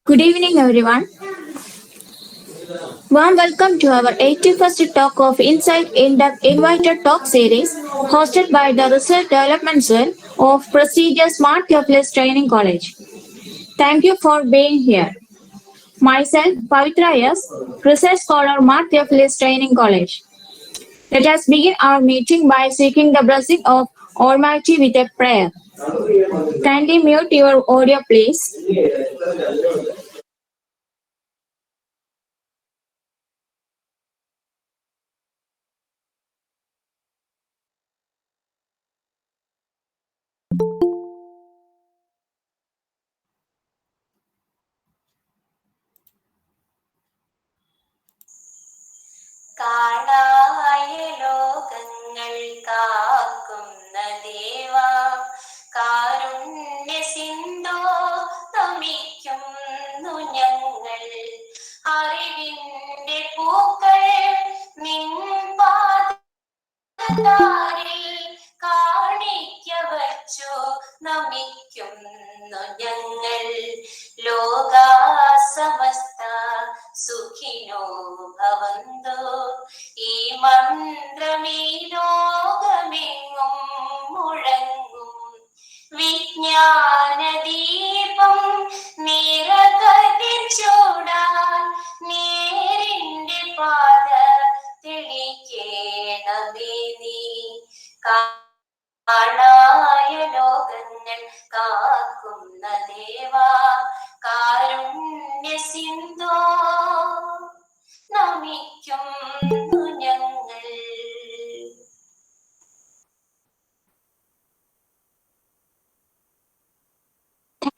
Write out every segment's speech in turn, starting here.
Good evening, everyone. Warm welcome to our 81st talk of Insight Indepth Invited Talk series, hosted by the Research Development Cell of prestigious Smart Capitalist Training College. Thank you for being here. Myself, Pavitra S., Research Scholar, Smart Capitalist Training College. Let us begin our meeting by seeking the blessing of Almighty with a prayer. Kindly mute your audio, please. കാണായ ലോകങ്ങൾ കാക്കുന്ന ദേവാ കാരുണ്യ സിന്ധോ നമിക്കുന്നു ഞങ്ങൾ അറിവിന്റെ പൂക്കൾ നിൻ പാദതാരിൽ കാണിക്ക വച്ചു നമിക്കുന്നു ഞങ്ങൾ ലോകാ സമസ്ത സുഖിനോ ഭവന്തു ഈ മന്ത്രമീ ലോകമെങ്ങും മുഴങ്ങും വിജ്ഞാനദീപം നിറകതിച്ചൂടാൻ നേരിന്റെ പാത തെളിക്കേണമേ നീ കാണായ ലോകങ്ങൾ കാക്കുന്ന ദേവാ കാരുണ്യ സിന്ധോ നമിക്കുന്നു ഞങ്ങൾ.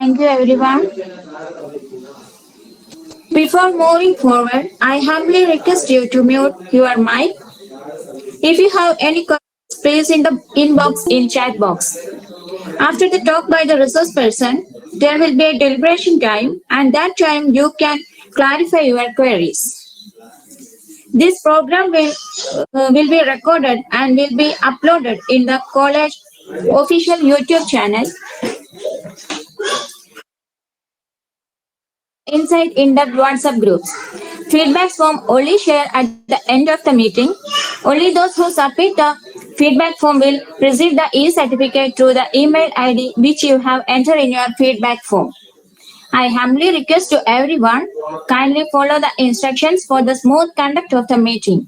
Thank you, everyone. Before moving forward, I humbly request you to mute your mic. If you have any questions, please in the inbox in chat box. After the talk by the resource person, there will be a deliberation time, and that time you can clarify your queries. This program will be recorded and will be uploaded in the college official YouTube channel, Inside Indepth WhatsApp groups. Feedback form only share at the end of the meeting. Only those who submit the feedback form will receive the e-certificate through the email ID which you have entered in your feedback form. I humbly request to everyone, kindly follow the instructions for the smooth conduct of the meeting.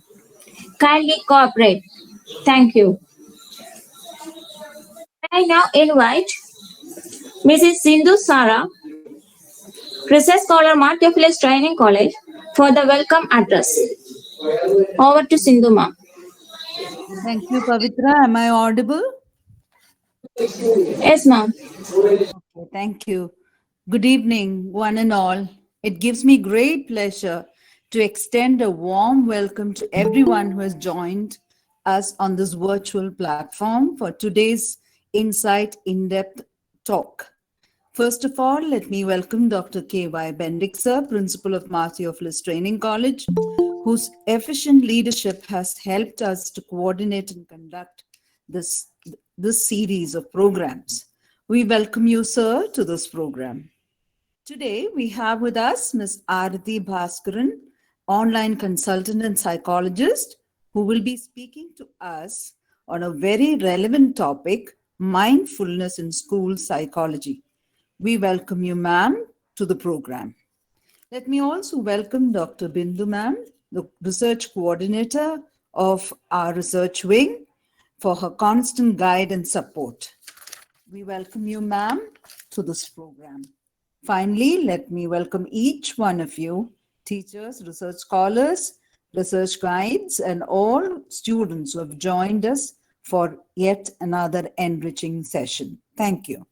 Kindly cooperate. Thank you. I now invite Mrs. Sindhu Sara, Research Scholar, Marketplace Training College, for the welcome address. Over to Sindhu ma'am. Thank you, Pavitra. Am I audible? Yes, ma'am. Okay, thank you. Good evening, one and all. It gives me great pleasure to extend a warm welcome to everyone who has joined us on this virtual platform for today's Insight In-Depth talk. First of all, let me welcome Dr. K.Y. Bendick, sir, Principal of Theophilus Training College, whose efficient leadership has helped us to coordinate and conduct this series of programs. We welcome you, sir, to this program. Today, we have with us Ms. Aarathi Bhaskaran, online consultant and psychologist, who will be speaking to us on a very relevant topic, mindfulness in school psychology. We welcome you, ma'am, to the program. Let me also welcome Dr. Bindu, ma'am, the research coordinator of our research wing, for her constant guide and support. We welcome you, ma'am, to this program. Finally, let me welcome each one of you, teachers, research scholars, research guides, and all students who have joined us for yet another enriching session. Thank you.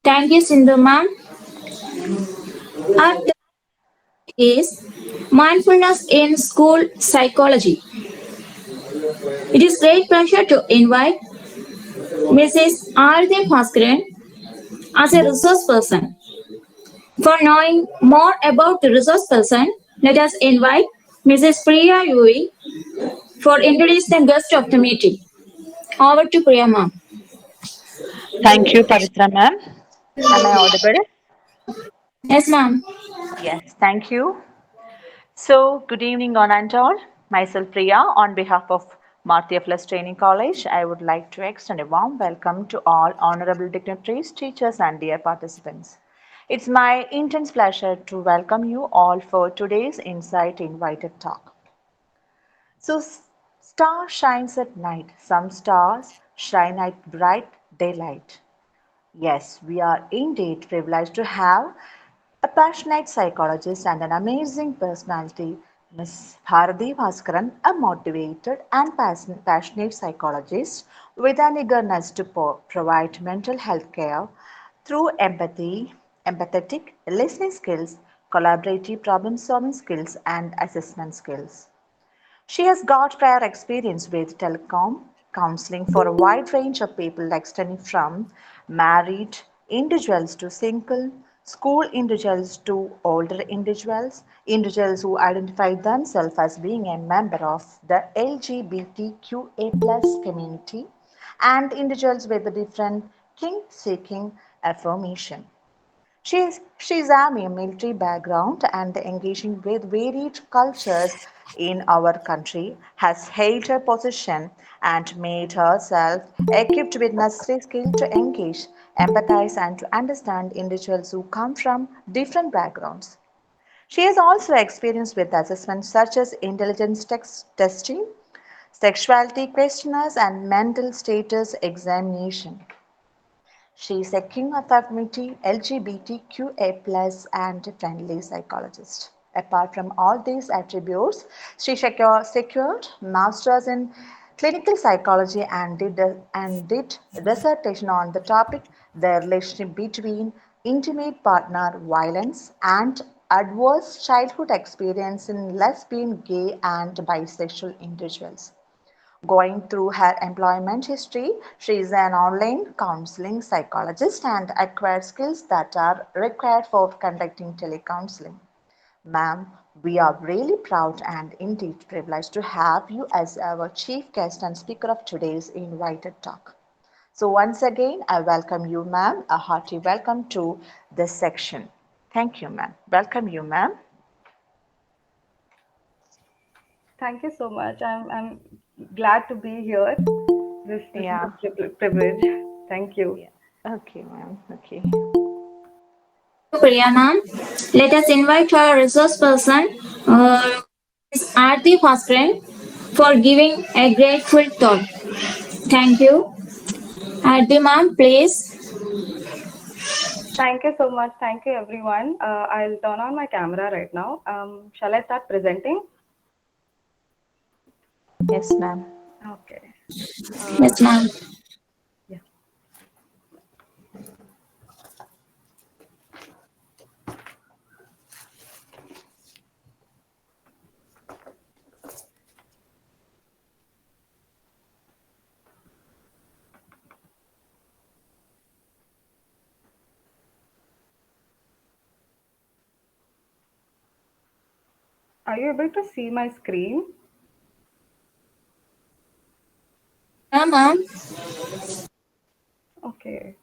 Thank you, Sindhu ma'am. Our topic is mindfulness in school psychology. It is great pleasure to invite Mrs. Aarathi Bhaskaran as a resource person. For knowing more about the resource person, let us invite Mrs. Priya Yui for introducing the guest of the meeting. Over to Priya ma'am. Thank you, Pavitra ma'am. Am I audible? Yes, ma'am. Yes, thank you. So, good evening, on and all. Myself, Priya, on behalf of Martha Plus Training College, I would like to extend a warm welcome to all honorable dignitaries, teachers, and dear participants. It's my intense pleasure to welcome you all for today's Insight Invited Talk. So, star shines at night. Some stars shine at bright daylight. Yes, we are indeed privileged to have a passionate psychologist and an amazing personality, Miss Bharati Bhaskaran, a motivated and passionate psychologist with an eagerness to provide mental health care through empathy, empathetic listening skills, collaborative problem solving skills, and assessment skills. She has got prior experience with telecom counseling for a wide range of people, extending from married individuals to single, school individuals to older individuals, individuals who identify themselves as being a member of the LGBTQA plus community, and individuals with a different kink seeking affirmation. She's a military background and engaging with varied cultures in our country, has held her position and made herself equipped with necessary skill to engage, empathize, and to understand individuals who come from different backgrounds. She has also experience with assessments such as intelligence testing, sexuality questionnaires, and mental status examination. She is a King of Affinity, LGBTQA plus and friendly psychologist. Apart from all these attributes, she secured masters in clinical psychology and did dissertation on the topic the relationship between intimate partner violence and adverse childhood experience in lesbian, gay, and bisexual individuals. Going through her employment history, she is an online counseling psychologist and acquired skills that are required for conducting telecounseling. Ma'am, we are really proud and indeed privileged to have you as our chief guest and speaker of today's invited talk. So, once again, I welcome you, ma'am. A hearty welcome to this section. Thank you, ma'am. Welcome you, ma'am. Thank you so much. I'm glad to be here. This is Yeah. a privilege. Thank you. Yeah. Okay, ma'am. Okay. Thank you, Priya ma'am. Let us invite our resource person, Ms. Aarti Bhaskaran, for giving a grateful thought. Thank you. Aarti ma'am, please. Thank you so much. Thank you, everyone. I'll turn on my camera right now. Shall I start presenting? Yes, ma'am. Okay. Yes, ma'am. Yeah. Are you able to see my screen? Yeah, ma'am. Okay.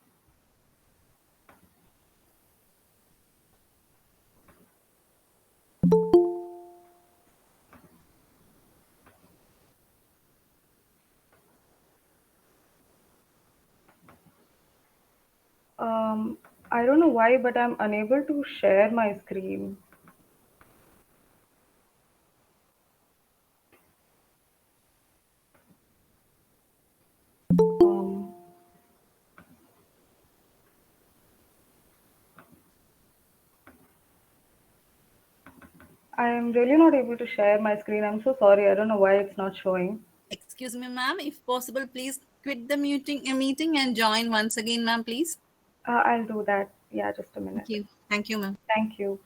I don't know why, but I'm unable to share my screen. Um, I am really not able to share my screen. I'm so sorry. I don't know why it's not showing. Excuse me, ma'am. If possible, please quit the meeting and join once again, ma'am, please. I'll do that. Yeah, just a Thank minute. you. Thank you, ma'am. Thank you.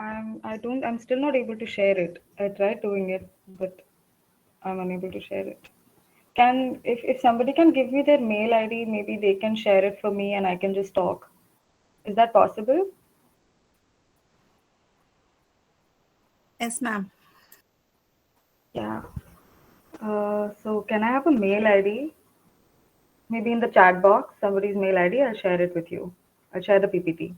I'm still not able to share it. I tried doing it, but I'm unable to share it. If somebody can give me their mail ID, maybe they can share it for me and I can just talk. Is that possible? Yes, ma'am. Yeah. So can I have a mail ID? Maybe in the chat box, somebody's mail ID. I'll share it with you. I'll share the PPT.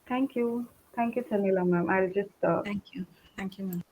Thank you. Thank you, Sanila ma'am. I'll just Thank you. Thank you, ma'am.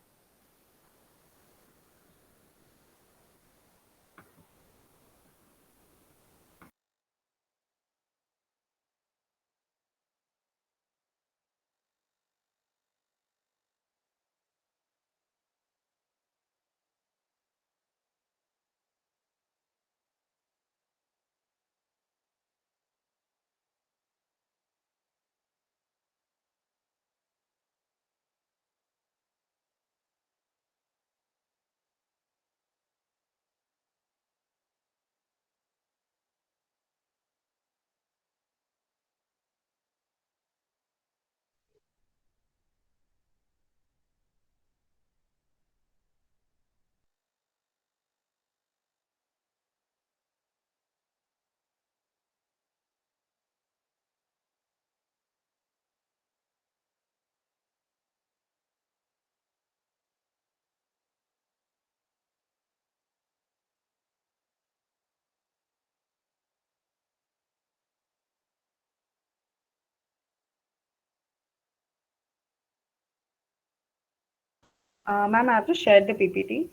ma'am, I've just shared the PPT.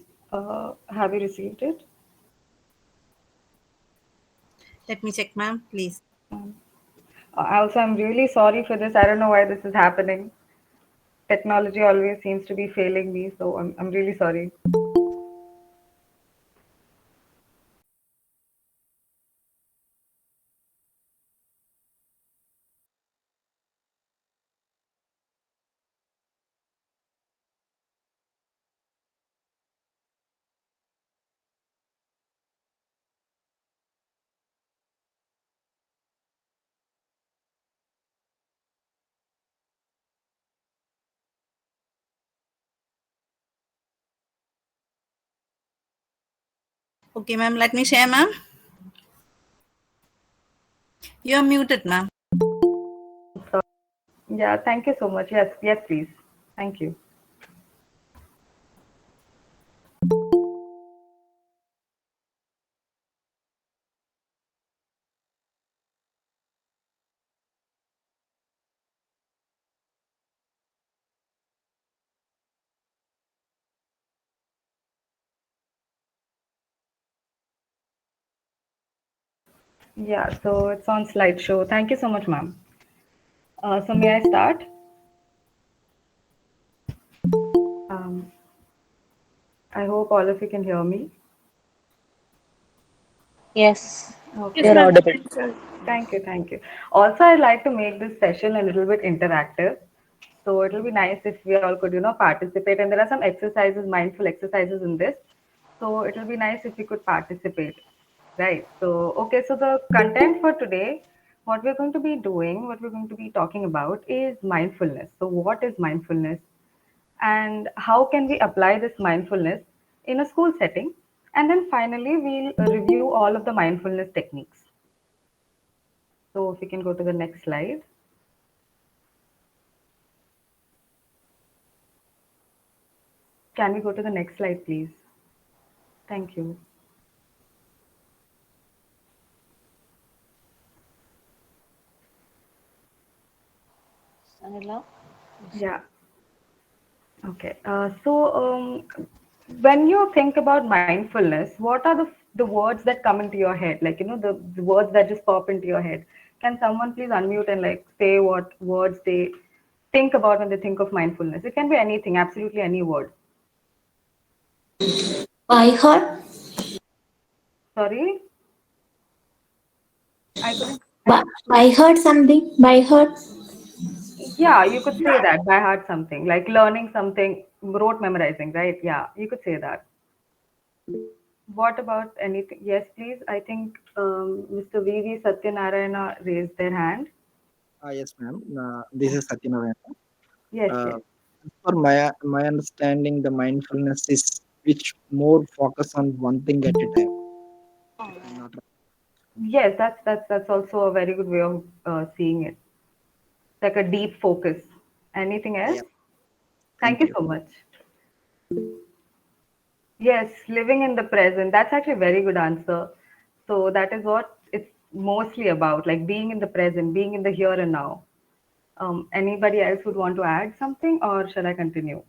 Have you received it? Let me check, ma'am, please. Also, I'm really sorry for this. I don't know why this is happening. Technology always seems to be failing me, so I'm really sorry. Okay, ma'am, let me share, ma'am. You are muted, ma'am. So, yeah, thank you so much. Yes, yes, please. Thank you. Yeah, so it's on slideshow. Thank you so much, ma'am. So may I start? Um, I hope all of you can hear me. Yes, Yes, Okay. you're ma'am. audible. Thank you, thank you. Also, I'd like to make this session a little bit interactive. So it'll be nice if we all could, participate. And there are some exercises, mindful exercises in this. So it'll be nice if we could participate. Right. So, okay. So the content for today, what we're going to be doing, what we're going to be talking about is mindfulness. So what is mindfulness? And how can we apply this mindfulness in a school setting? And then finally, we'll review all of the mindfulness techniques. So if we can go to the next slide. Can we go to the next slide, please? Thank you. Sanila? Yeah. Okay. When you think about mindfulness, what are the words that come into your head? Like, the words that just pop into your head. Can someone please unmute and like say what words they think about when they think of mindfulness? It can be anything, absolutely any word. By heart, Sorry, I couldn't. by heart something, by heart. Yeah, you could say that by heart something, like learning something, rote memorizing, right? Yeah, you could say that. What about anything? Yes, please. I think Mr. V.V. Satyanarayana raised their hand. Yes, ma'am. This is Satyanarayana. Yes, Uh, yes. as per my understanding, the mindfulness is which more focus on one thing at a time. I'm not. Yes, that's also a very good way of seeing it. Like a deep focus. Anything else? Yeah. Thank Thank you you. so much. Yes, living in the present. That's actually a very good answer. So that is what it's mostly about, like being in the present, being in the here and now. Anybody else would want to add something, or shall I continue?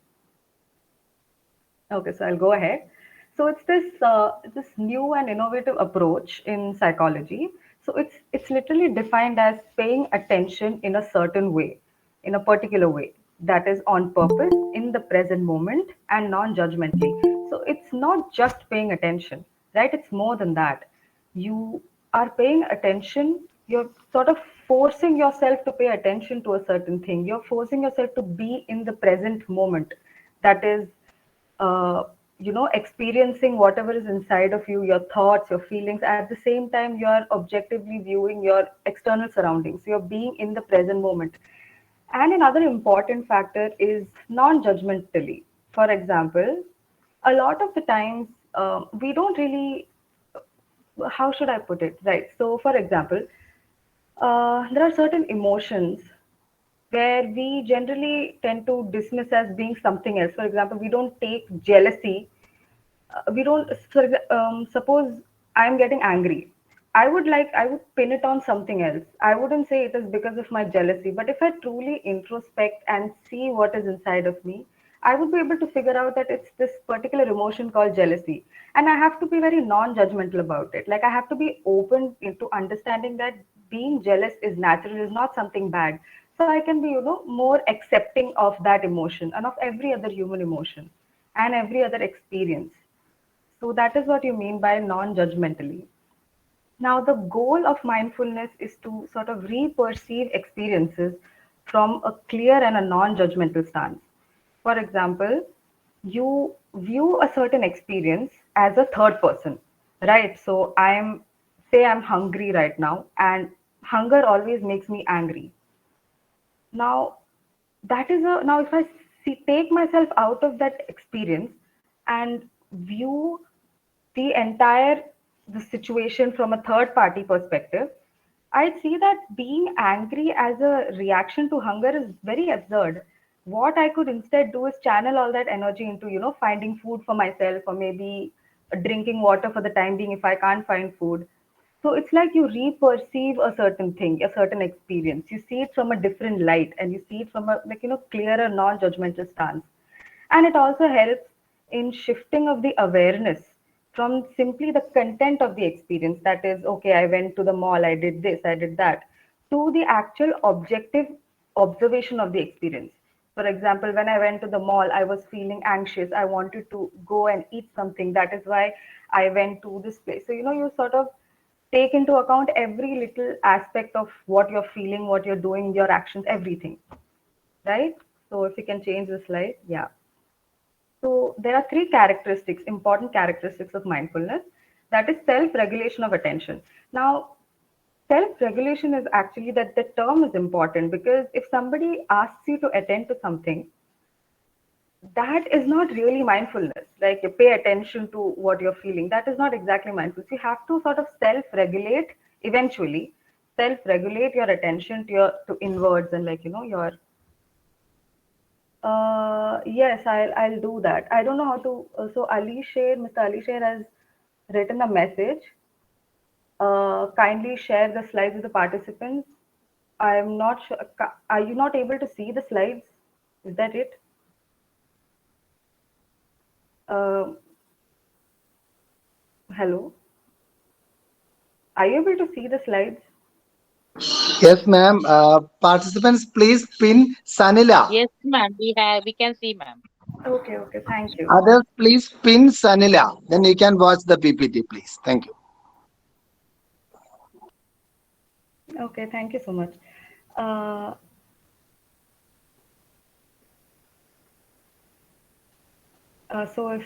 Okay, so I'll go ahead. So it's this new and innovative approach in psychology. So it's literally defined as paying attention in a certain way, in a particular way, that is on purpose, in the present moment, and non-judgmentally. So it's not just paying attention, right? It's more than that. You are paying attention. You're sort of forcing yourself to pay attention to a certain thing. You're forcing yourself to be in the present moment. That is uh, experiencing whatever is inside of you, your thoughts, your feelings. At the same time, you are objectively viewing your external surroundings. You're being in the present moment. And another important factor is non-judgmentally. For example, a lot of the times we don't really, how should I put it? Right. So, for example, there are certain emotions where we generally tend to dismiss as being something else. For example, we don't take jealousy. We don't. Suppose I'm getting angry. I would pin it on something else. I wouldn't say it is because of my jealousy, but if I truly introspect and see what is inside of me, I would be able to figure out that it's this particular emotion called jealousy. And I have to be very non-judgmental about it. Like I have to be open into understanding that being jealous is natural, is not something bad. So I can be, more accepting of that emotion and of every other human emotion and every other experience. So that is what you mean by non-judgmentally. Now, the goal of mindfulness is to sort of re-perceive experiences from a clear and a non-judgmental stance. For example, you view a certain experience as a third person, right? So I'm hungry right now, and hunger always makes me angry. Now, now if I take myself out of that experience and view the situation from a third party perspective, I see that being angry as a reaction to hunger is very absurd. What I could instead do is channel all that energy into, finding food for myself, or maybe drinking water for the time being if I can't find food. So it's like you re-perceive a certain thing, a certain experience. You see it from a different light, and you see it from a, like, clearer, non-judgmental stance. And it also helps in shifting of the awareness from simply the content of the experience, that is, okay, I went to the mall, I did this, I did that, to the actual objective observation of the experience. For example, when I went to the mall, I was feeling anxious, I wanted to go and eat something, that is why I went to this place. So you sort of take into account every little aspect of what you're feeling, what you're doing, your actions, everything, right? So if you can change the slide, yeah. So there are three characteristics, important characteristics of mindfulness. That is self-regulation of attention. Now, self-regulation is actually, that the term is important, because if somebody asks you to attend to something, that is not really mindfulness. Like you pay attention to what you're feeling. That is not exactly mindfulness. You have to sort of self-regulate eventually, self-regulate your attention to inwards, and like your yes, I'll do that. I don't know how to. So Mr. Ali Sher has written a message. Kindly share the slides with the participants. I'm not sure. Are you not able to see the slides? Is that it? Uh, Hello. Are you able to see the slides? Yes, ma'am. Participants, please pin Sanila. Yes, ma'am. We can see, ma'am. Okay, okay. Thank you. Others, please pin Sanila. Then you can watch the PPT, please. Thank you. Okay, thank you so much. Uh, So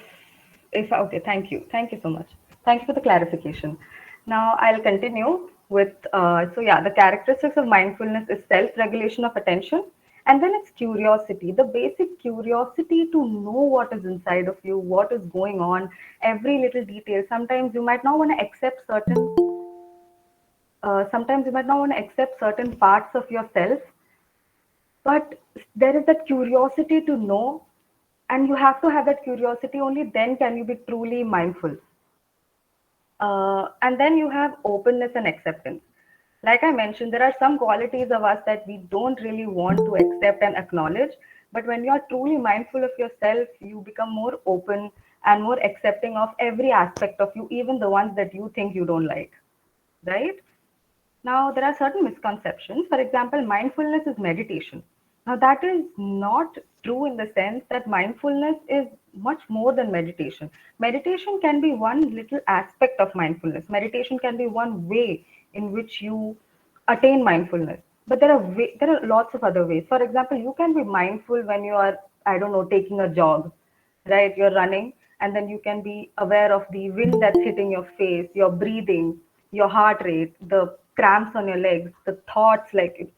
if okay, thank you so much. Thank you for the clarification. Now I'll continue with so yeah, the characteristics of mindfulness is self-regulation of attention, and then it's curiosity, the basic curiosity to know what is inside of you, what is going on, every little detail. Sometimes you might not want to accept certain parts of yourself, but there is that curiosity to know, and you have to have that curiosity. Only then can you be truly mindful. And then you have openness and acceptance. Like I mentioned, there are some qualities of us that we don't really want to accept and acknowledge. But when you're truly mindful of yourself, you become more open and more accepting of every aspect of you, even the ones that you think you don't like, right? Now, there are certain misconceptions. For example, mindfulness is meditation. Now, that is not true in the sense that mindfulness is much more than meditation. Meditation can be one little aspect of mindfulness. Meditation can be one way in which you attain mindfulness. But there are lots of other ways. For example, you can be mindful when you are, I don't know, taking a jog, right? You're running, and then you can be aware of the wind that's hitting your face, your breathing, your heart rate, the cramps on your legs, the thoughts like,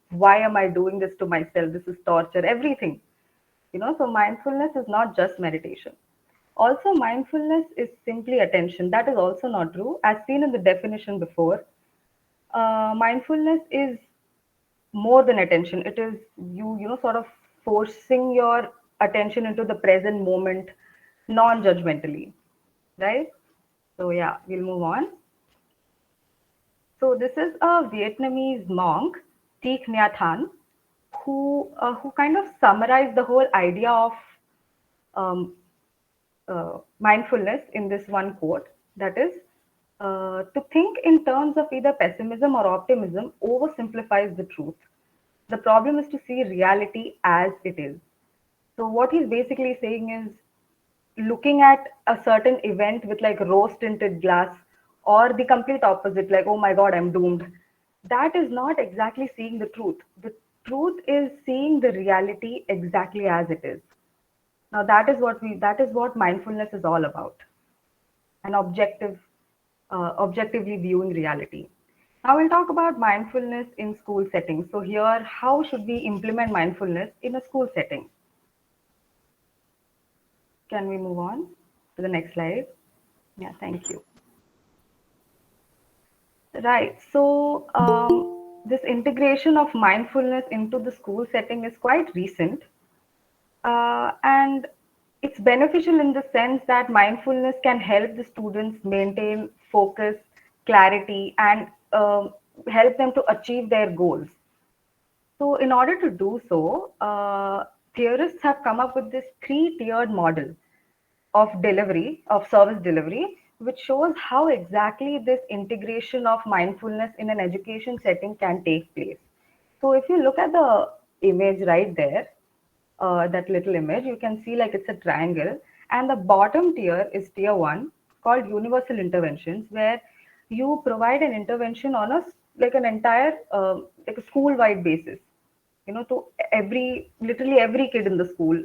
why am I doing this to myself? This is torture, everything. So mindfulness is not just meditation. Also, mindfulness is simply attention. That is also not true. As seen in the definition before, mindfulness is more than attention. It is sort of forcing your attention into the present moment non-judgmentally, right? So yeah, we'll move on. So this is a Vietnamese monk, Thich Nhat Hanh, who kind of summarized the whole idea of um, mindfulness in this one quote. That is, to think in terms of either pessimism or optimism oversimplifies the truth. The problem is to see reality as it is. So what he's basically saying is, looking at a certain event with like rose tinted glass, or the complete opposite, like, oh my god, I'm doomed, that is not exactly seeing the truth. The truth is seeing the reality exactly as it is. Now that is what mindfulness is all about, an objectively viewing reality. Now we'll talk about mindfulness in school settings. So here, how should we implement mindfulness in a school setting? Can we move on to the next slide? Yeah, thank you. Right. So this integration of mindfulness into the school setting is quite recent. And it's beneficial in the sense that mindfulness can help the students maintain focus, clarity, and help them to achieve their goals. So, in order to do so, theorists have come up with this three-tiered model of service delivery, which shows how exactly this integration of mindfulness in an education setting can take place. So, if you look at the image right there, that little image, you can see like it's a triangle, and the bottom tier is tier one, called universal interventions, where you provide an intervention on like an entire like a school wide basis. To literally every kid in the school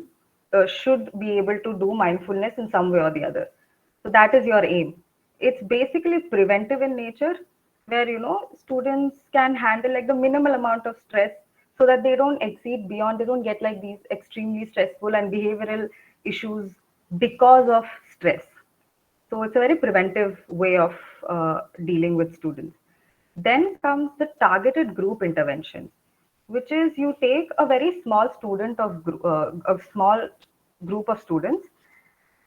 should be able to do mindfulness in some way or the other. So that is your aim. It's basically preventive in nature, where students can handle like the minimal amount of stress, so that they don't exceed beyond, they don't get like these extremely stressful and behavioral issues because of stress. So it's a very preventive way of dealing with students. Then comes the targeted group intervention, which is you take a very small a small group of students,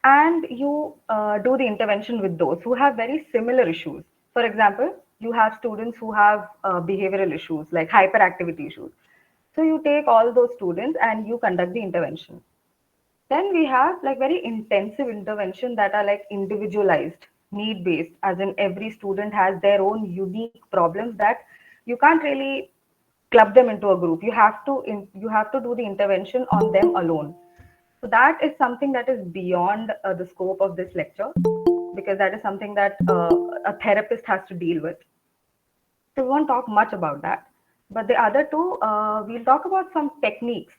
and you do the intervention with those who have very similar issues. For example, you have students who have behavioral issues like hyperactivity issues. So you take all those students and you conduct the intervention. Then we have like very intensive intervention that are like individualized, need based, as in every student has their own unique problems that you can't really club them into a group. You have to do the intervention on them alone. So that is something that is beyond the scope of this lecture, because that is something that a therapist has to deal with. So we won't talk much about that. But the other two, we'll talk about some techniques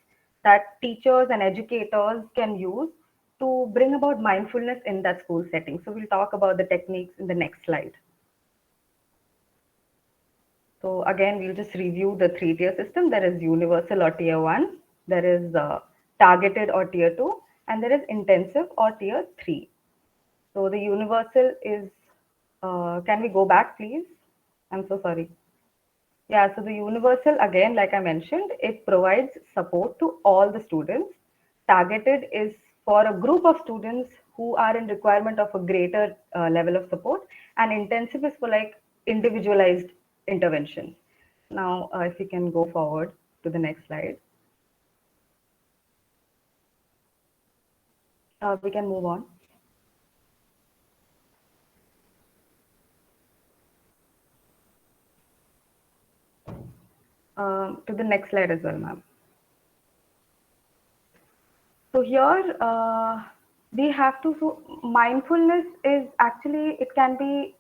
that teachers and educators can use to bring about mindfulness in that school setting. So we'll talk about the techniques in the next slide. So again, we'll just review the three-tier system. There is universal or tier 1, there is targeted or tier 2, and there is intensive or tier 3. So the universal is, can we go back please? I'm so sorry. Yeah, so the universal, again, like I mentioned, it provides support to all the students. Targeted is for a group of students who are in requirement of a greater level of support, and intensive is for like individualized intervention. Now, if you can go forward to the next slide, we can move on. To the next slide as well, ma'am. So here we have to, so mindfulness is actually, it can be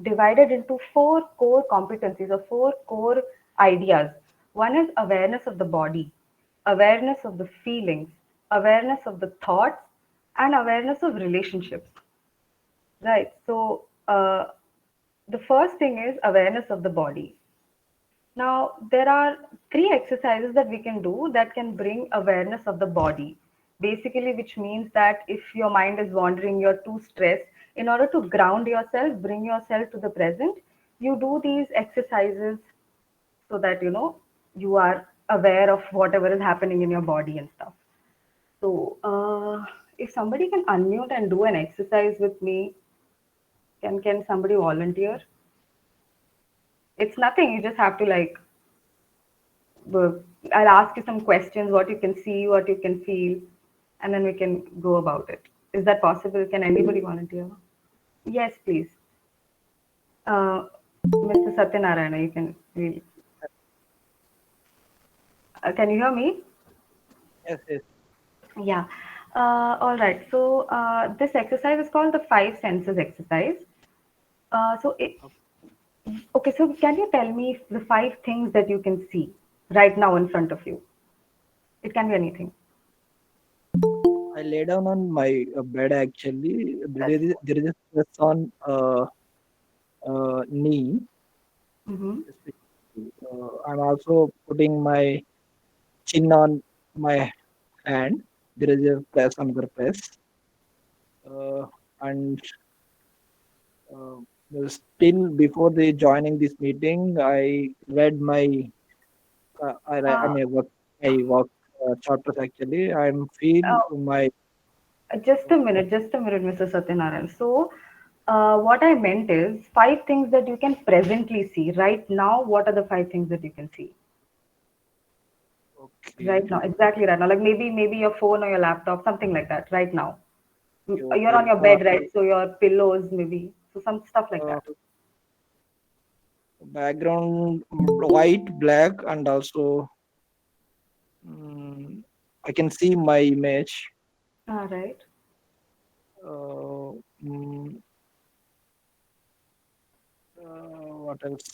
divided into 4 core competencies or 4 core ideas. One is awareness of the body, awareness of the feelings, awareness of the thoughts, and awareness of relationships. Right. So the first thing is awareness of the body. Now, there are 3 exercises that we can do that can bring awareness of the body. Basically, which means that if your mind is wandering, you're too stressed, in order to ground yourself, bring yourself to the present, you do these exercises so that you are aware of whatever is happening in your body and stuff. So, if somebody can unmute and do an exercise with me, can somebody volunteer? It's nothing. You just have to like I'll ask you some questions, what you can see, what you can feel, and then we can go about it. Is that possible? Can anybody volunteer? Yes, please. Mr. Satyanarayana, you can really. Can you hear me? Yes, yes. Yeah. All right. So this exercise is called the 5 senses exercise. Okay, so can you tell me the 5 things that you can see right now in front of you? It can be anything. I lay down on my bed actually. There is a stress on knee. Mm-hmm. I'm also putting my chin on my hand. There is a press, another press. And uh, still before the joining this meeting, I read my I Uh, may work I work chapters actually. I'm feel uh, my just a minute, Mr. Satyanarayan. So, what I meant is 5 things that you can presently see right now. What are the 5 things that you can see right okay, now? Exactly right now. Like maybe your phone or your laptop, something like that. Right now, you're on okay. your bed, right? So your pillows, maybe. So some stuff like Uh, that. background white, black, and also I can see my image. All right. Uh, mm, what else?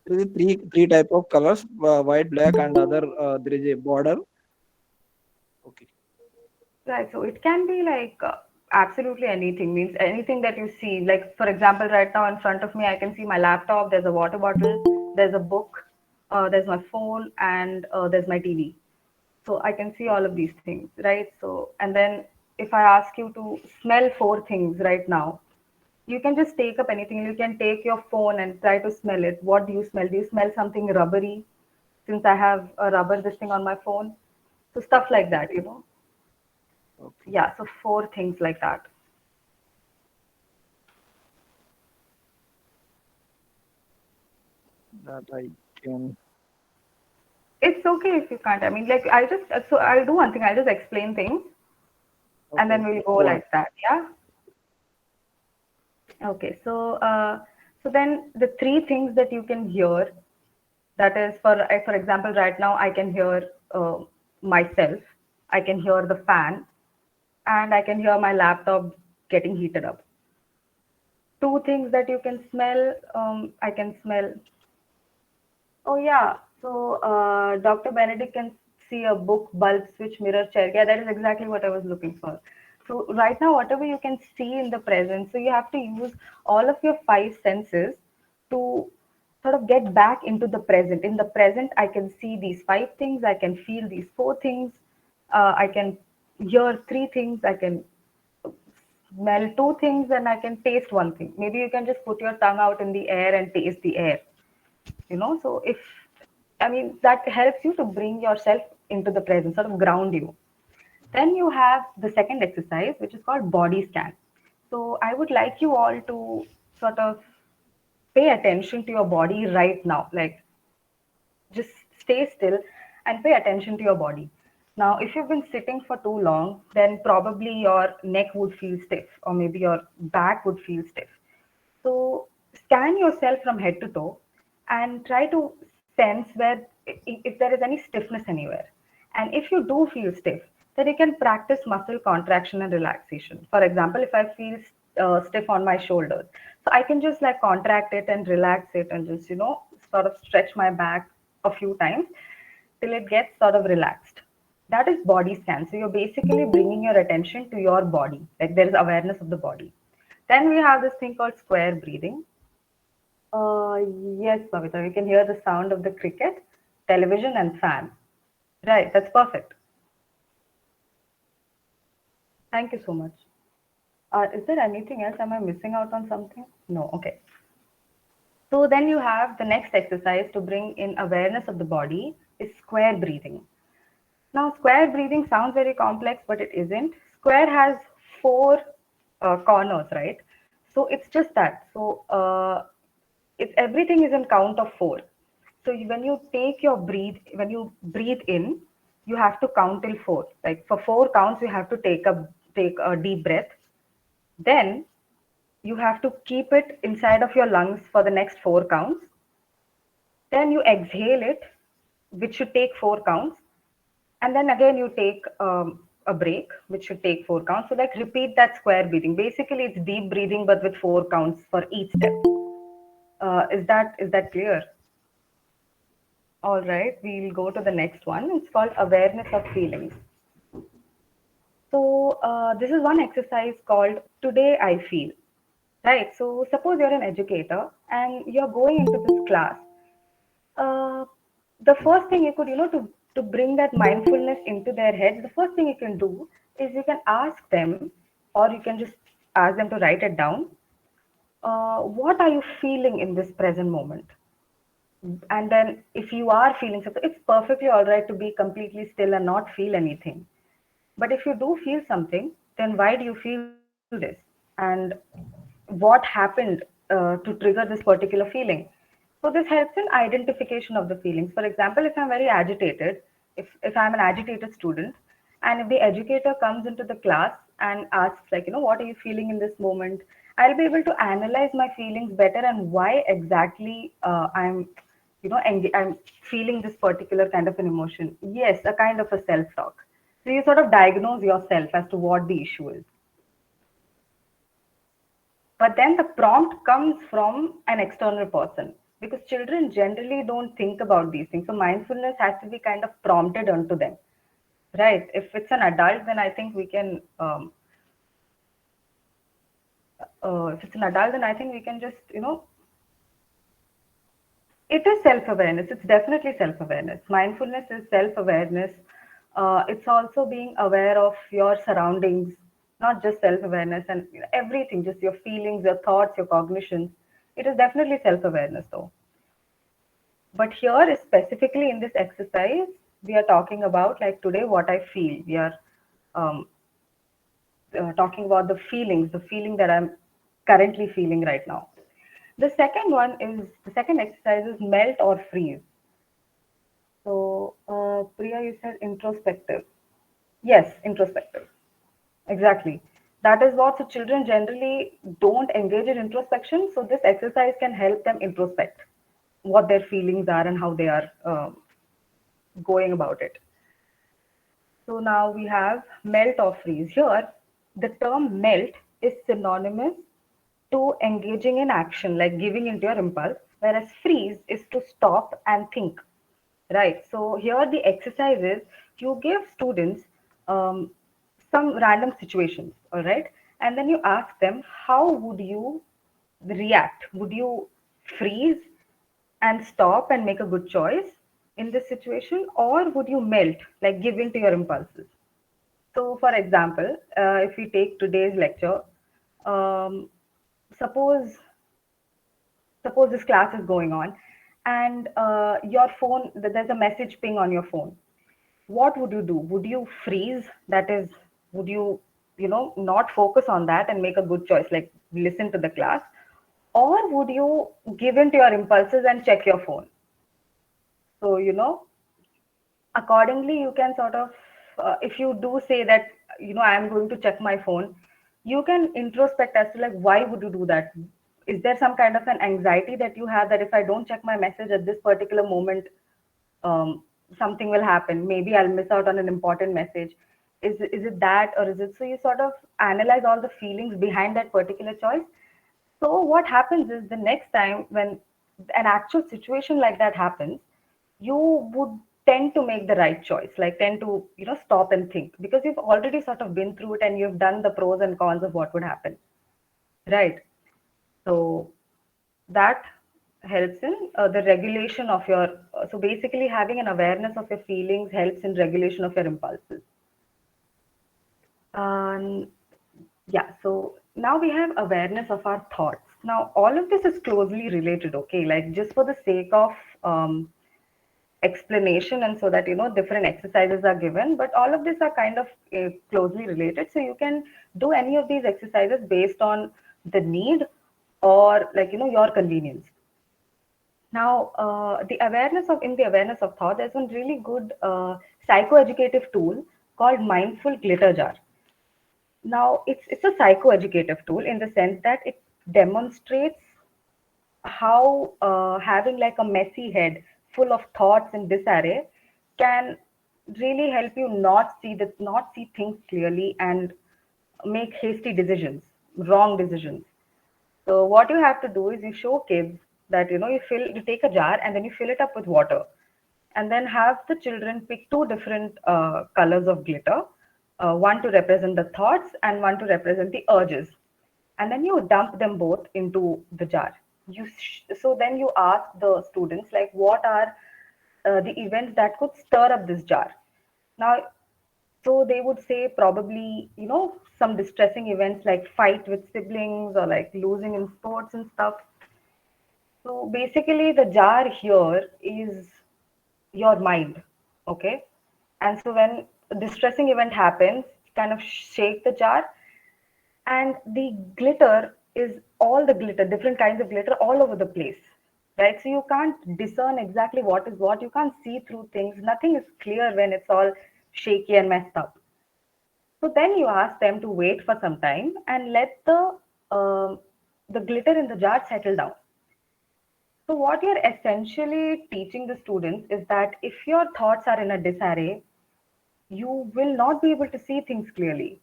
There is three type of colors: white, black, and other. There is a border. Okay. Right. So it can be like absolutely anything, means anything that you see. Like, for example, right now in front of me, I can see my laptop, there's a water bottle, there's a book, there's my phone, and there's my TV. So I can see all of these things, right? So, and then if I ask you to smell 4 things right now, you can just take up anything. You can take your phone and try to smell it. What do you smell? Do you smell something rubbery? Since I have a rubber this thing on my phone. So stuff like that. Okay. Yeah, so 4 things like that. That I can. It's okay if you can't. I mean, like, so I'll do one thing. I'll just explain things and Okay. then we'll go Go on. like that. Yeah. Okay. So then the 3 things that you can hear, that is for example, right now I can hear myself, I can hear the fan, and I can hear my laptop getting heated up. 2 things that you can smell, I can smell. Oh yeah. So Dr. Benedict can see a book, bulb, switch, mirror, chair. Yeah, that is exactly what I was looking for. So right now, whatever you can see in the present, so you have to use all of your five senses to sort of get back into the present. In the present, I can see these five things, I can feel these four things, I can hear three things, I can smell two things, and I can taste one thing. Maybe you can just put your tongue out in the air and taste the air. So if I mean that helps you to bring yourself into the present, sort of ground you. Then you have the second exercise, which is called body scan. So I would like you all to sort of pay attention to your body right now. Like, just stay still and pay attention to your body. Now, if you've been sitting for too long, then probably your neck would feel stiff, or maybe your back would feel stiff. So, scan yourself from head to toe and try to sense where if there is any stiffness anywhere. And if you do feel stiff, then you can practice muscle contraction and relaxation. For example, if I feel stiff on my shoulders, so I can just like contract it and relax it and just sort of stretch my back a few times till it gets sort of relaxed. That is body scan. So you're basically bringing your attention to your body, like there is awareness of the body. Then we have this thing called square breathing. Yes, Pavitra, you can hear the sound of the cricket, television, and fan. Right, that's perfect. Thank you so much. Is there anything else? Am I missing out on something? No, okay. So then you have the next exercise to bring in awareness of the body is square breathing. Now, square breathing sounds very complex, but it isn't. Square has four corners, right? So it's just that. So it's everything is in count of four. So when you when you breathe in, you have to count till four. Like for four counts, you have to take a deep breath. Then you have to keep it inside of your lungs for the next four counts. Then you exhale it, which should take four counts. And then again, you take a break, which should take four counts. So like repeat that square breathing. Basically, it's deep breathing, but with four counts for each step. Is that clear? All right, we'll go to the next one. It's called awareness of feelings. So this is one exercise called Today I Feel. Right. So suppose you're an educator and you're going into this class. The first thing you could, to bring that mindfulness into their heads, the first thing you can do is you can ask them, or you can just ask them to write it down. What are you feeling in this present moment? And then if you are feeling something, it's perfectly all right to be completely still and not feel anything. But if you do feel something, then why do you feel this? And what happened to trigger this particular feeling? So this helps in identification of the feelings. For example, if I'm very agitated, if I'm an agitated student, and if the educator comes into the class and asks like, what are you feeling in this moment? I'll be able to analyze my feelings better and why exactly I'm feeling this particular kind of an emotion. Yes, a kind of a self-talk. So you sort of diagnose yourself as to what the issue is. But then the prompt comes from an external person because children generally don't think about these things. So mindfulness has to be kind of prompted onto them, right? If it's an adult, then I think we can. If it's an adult, then I think we can just, it is self-awareness. It's definitely self-awareness. Mindfulness is self-awareness. It's also being aware of your surroundings, not just self-awareness and everything, just your feelings, your thoughts, your cognitions. It is definitely self-awareness though. But here, specifically in this exercise, we are talking about like today what I feel. We are talking about the feeling that I'm currently feeling right now. The second exercise is melt or freeze. So, Priya, you said introspective. Yes, introspective. Exactly. That is what, so children generally don't engage in introspection. So this exercise can help them introspect what their feelings are and how they are going about it. So now we have melt or freeze. Here, the term melt is synonymous to engaging in action, like giving into your impulse, whereas freeze is to stop and think. right? So here the exercise is you give students um, some random situations, all right, and then you ask them how would you react? Would you freeze and stop and make a good choice in this situation, or would you melt, like give in to your impulses? So, for example, if we take today's lecture, um, suppose suppose this class is going on, and your phone, there's a message ping on your phone. What would you do? Would you freeze? That is, would you, not focus on that and make a good choice, like listen to the class, or would you give in to your impulses and check your phone? So, accordingly you can sort of, if you do say that, I am going to check my phone, you can introspect as to like why would you do that. Is there some kind of an anxiety that you have that if I don't check my message at this particular moment, um, something will happen, maybe I'll miss out on an important message? Is it that, or is it, so you sort of analyze all the feelings behind that particular choice. So what happens is the next time when an actual situation like that happens, you would tend to make the right choice, like tend to, stop and think, because you've already sort of been through it and you've done the pros and cons of what would happen, right? So that helps in the regulation of your, so basically having an awareness of your feelings helps in regulation of your impulses. Um, yeah, so now we have awareness of our thoughts. Now, all of this is closely related, okay? Like, just for the sake of explanation, and so that, different exercises are given, but all of these are kind of closely related. So, you can do any of these exercises based on the need or, like, your convenience. Now, in the awareness of thought, there's one really good psychoeducative tool called mindful glitter jar. Now, it's a psychoeducative tool in the sense that it demonstrates how having like a messy head full of thoughts in disarray can really help you not see things clearly and make hasty decisions, wrong decisions. So what you have to do is you show kids that, you take a jar and then you fill it up with water, and then have the children pick two different colors of glitter, one to represent the thoughts and one to represent the urges, and then you dump them both into the jar. So then you ask the students like what are the events that could stir up this jar. Now, so they would say probably, some distressing events like fight with siblings or like losing in sports and stuff. So basically, the jar here is your mind, okay? And so when a distressing event happens, kind of shake the jar, and the glitter is all the glitter, different kinds of glitter all over the place, right? So you can't discern exactly what is what. You can't see through things. Nothing is clear when it's all shaky and messed up. So then you ask them to wait for some time and let the glitter in the jar settle down. So what you're essentially teaching the students is that if your thoughts are in a disarray, you will not be able to see things clearly.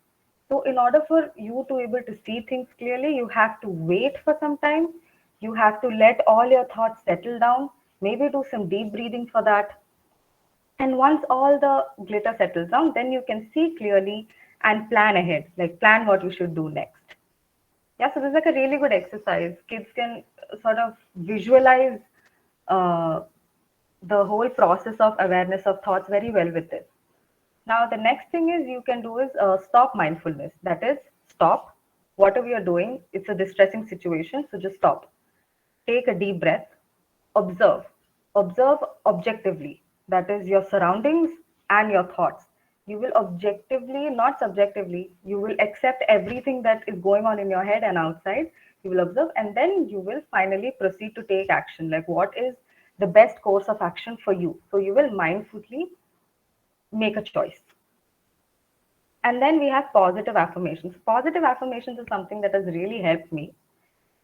So in order for you to able to see things clearly, you have to wait for some time. You have to let all your thoughts settle down, maybe do some deep breathing for that. And once all the glitter settles down, then you can see clearly and plan ahead, like plan what you should do next. Yeah, so this is like a really good exercise. Kids can sort of visualize uh, the whole process of awareness of thoughts very well with this. Now, the next thing is you can do is stop mindfulness. That is, stop whatever you're doing. It's a distressing situation, so just stop. Take a deep breath. Observe. Observe objectively. That is your surroundings and your thoughts. You will objectively, not subjectively, you will accept everything that is going on in your head and outside. You will observe, and then you will finally proceed to take action. Like, what is the best course of action for you? So, you will mindfully make a choice. And then we have positive affirmations. Positive affirmations is something that has really helped me,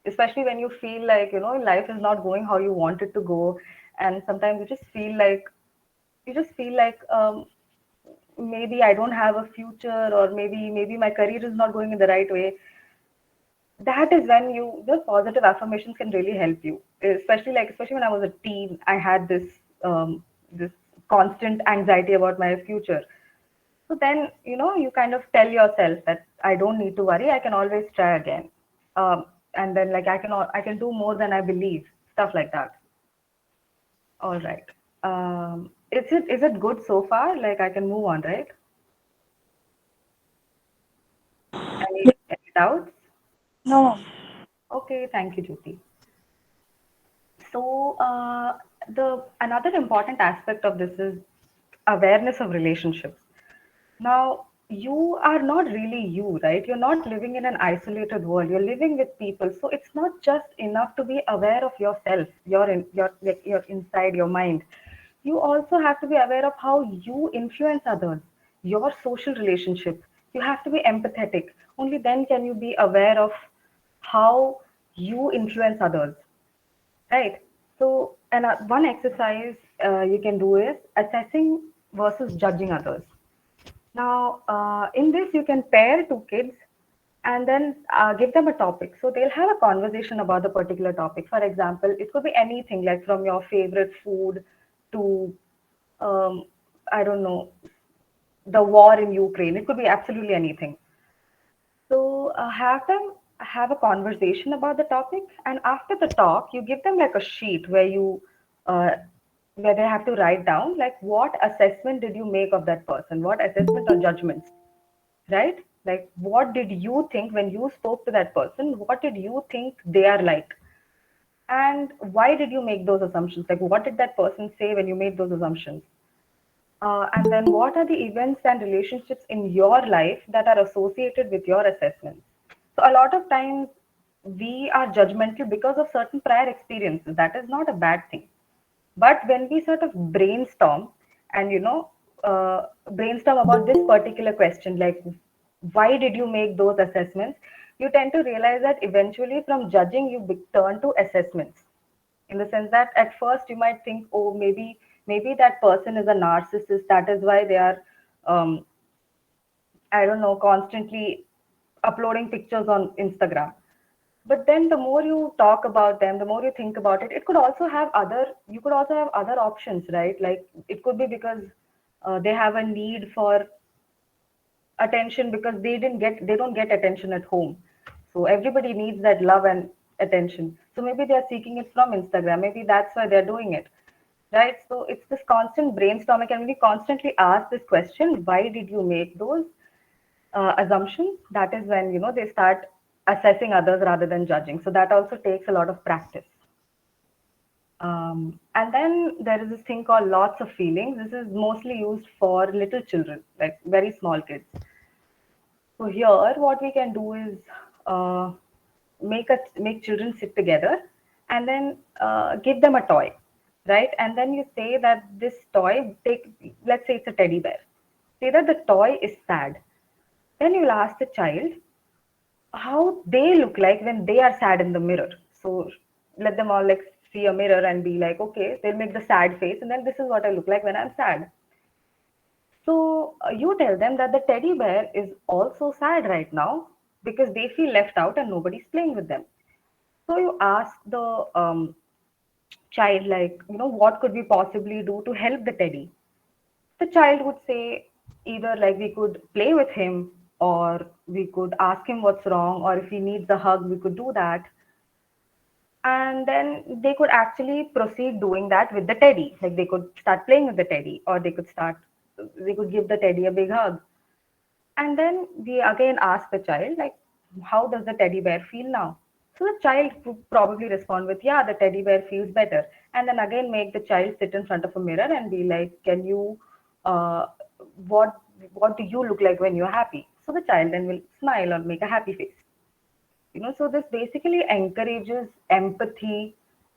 especially when you feel like, life is not going how you want it to go. And sometimes you just feel like maybe I don't have a future, or maybe my career is not going in the right way. That is when the positive affirmations can really help you, especially when I was a teen. I had this this constant anxiety about my future. So then, you kind of tell yourself that I don't need to worry. I can always try again. And then like I can do more than I believe, stuff like that. All right. Is it good so far? Like I can move on, right? Any doubts? No. Okay, thank you, Jyoti. So the another important aspect of this is awareness of relationships. Now, you are not really you, right? You're not living in an isolated world. You're living with people. So it's not just enough to be aware of yourself, your inside, your mind. You also have to be aware of how you influence others, your social relationship. You have to be empathetic. Only then can you be aware of how you influence others, right? So, and one exercise you can do is assessing versus judging others. Now, in this, you can pair two kids and then give them a topic. So they'll have a conversation about the particular topic. For example, it could be anything like from your favorite food to, um, I don't know, the war in Ukraine. It could be absolutely anything. So have them have a conversation about the topic, and after the talk, you give them like a sheet uh, where they have to write down like what assessment did you make of that person, what assessment or judgments, right? Like what did you think when you spoke to that person? What did you think they are like? And why did you make those assumptions? Like what did that person say when you made those assumptions? And then what are the events and relationships in your life that are associated with your assessments? So a lot of times we are judgmental because of certain prior experiences. That is not a bad thing. But when we sort of brainstorm and brainstorm about this particular question, like why did you make those assessments, you tend to realize that eventually from judging you turn to assessments, in the sense that at first you might think, oh, maybe that person is a narcissist, that is why they are um, I don't know, constantly uploading pictures on Instagram. But then the more you talk about them, the more you think about it, you could also have other options, right? Like it could be because they have a need for attention because they don't get attention at home. So everybody needs that love and attention. So maybe they are seeking it from Instagram. Maybe that's why they're doing it, right? So it's this constant brainstorming, and when we constantly ask this question, why did you make those assumptions? That is when they start assessing others rather than judging. So that also takes a lot of practice. And then there is this thing called lots of feelings. This is mostly used for little children, like very small kids. So here, what we can do is make children sit together and then give them a toy, right? And then you say that this toy, let's say it's a teddy bear. Say that the toy is sad. Then you'll ask the child how they look like when they are sad in the mirror. So let them all like see a mirror and be like, okay, they'll make the sad face, and then this is what I look like when I'm sad. So you tell them that the teddy bear is also sad right now because they feel left out and nobody's playing with them. So you ask the child, like, what could we possibly do to help the teddy? The child would say either like we could play with him, or we could ask him what's wrong, or if he needs a hug, we could do that. And then they could actually proceed doing that with the teddy. Like they could start playing with the teddy, or they could give the teddy a big hug. And then we again ask the child, like, how does the teddy bear feel now? So the child would probably respond with, yeah, the teddy bear feels better. And then again make the child sit in front of a mirror and be like, can you, uh, what, what do you look like when you're happy? So the child then will smile or make a happy face. So this basically encourages empathy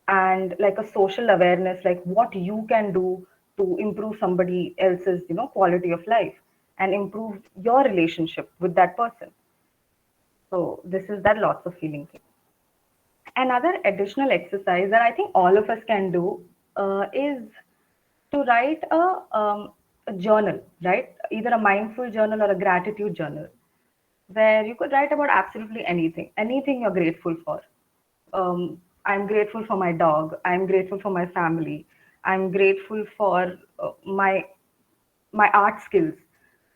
and like a social awareness, like what you can do to improve somebody else's quality of life and improve your relationship with that person. So this is that lots of feeling thing. Another additional exercise that I think all of us can do is to write a journal, right? Either a mindful journal or a gratitude journal, where you could write about absolutely anything you're grateful for. I'm grateful for my dog. I'm grateful for my family. I'm grateful for my art skills.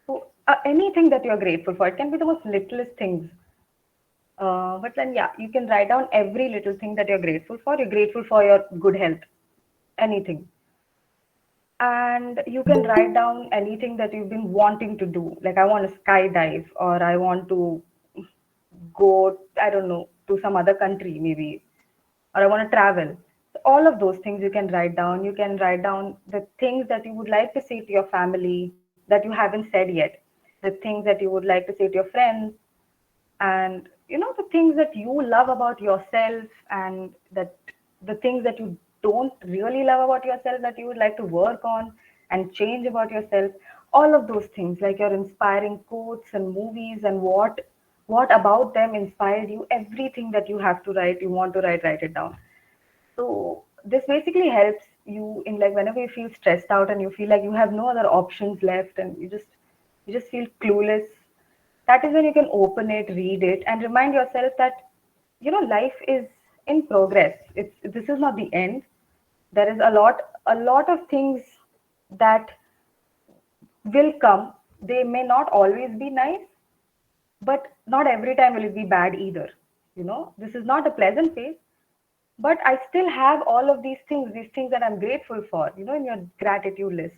So anything that you're grateful for, it can be the most littlest things. But then, yeah, you can write down every little thing that you're grateful for. You're grateful for your good health, anything. And you can write down anything that you've been wanting to do. Like, I want to skydive, or I want to go, I don't know, to some other country maybe, or I want to travel. So all of those things you can write down. You can write down the things that you would like to say to your family that you haven't said yet, the things that you would like to say to your friends, and the things that you love about yourself, and that the things that you don't really love about yourself that you would like to work on and change about yourself. All of those things, like your inspiring quotes and movies, and what about them inspired you. Everything that you have to write, you want to write it down. So this basically helps you in, like, whenever you feel stressed out and you feel like you have no other options left, and you just feel clueless. That is when you can open it, read it, and remind yourself that life is in progress. This is not the end. There is a lot of things that will come. They may not always be nice, but not every time will it be bad either. This is not a pleasant phase, but I still have all of these things that I'm grateful for, in your gratitude list.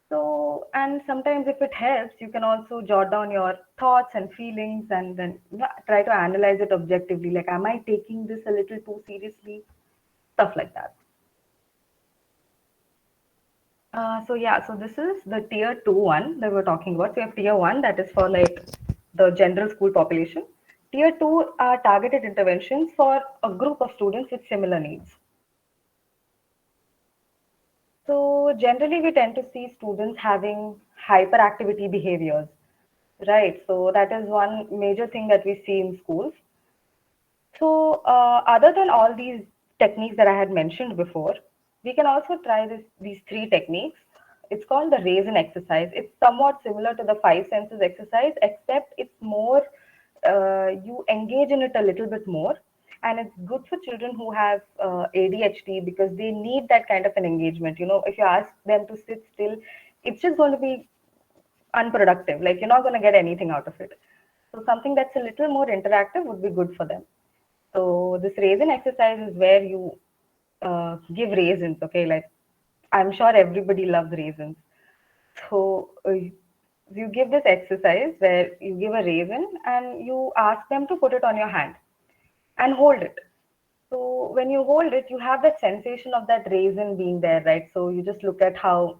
So, and sometimes if it helps, you can also jot down your thoughts and feelings, and then try to analyze it objectively. Like, am I taking this a little too seriously? Stuff like that. So yeah, so this is the tier two one that we're talking about. So you have tier one, that is for like the general school population. Tier two are targeted interventions for a group of students with similar needs. So generally, we tend to see students having hyperactivity behaviors, right? So that is one major thing that we see in schools. So other than all these techniques that I had mentioned before, we can also try these three techniques. It's called the raisin exercise. It's somewhat similar to the five senses exercise, except it's more, you engage in it a little bit more. And it's good for children who have ADHD, because they need that kind of an engagement. If you ask them to sit still, it's just going to be unproductive. Like, you're not going to get anything out of it. So something that's a little more interactive would be good for them. So this raisin exercise is where you give raisins. Okay, like, I'm sure everybody loves raisins. So you give this exercise where you give a raisin and you ask them to put it on your hand and hold it. So when you hold it, you have that sensation of that raisin being there, right? So you just look at how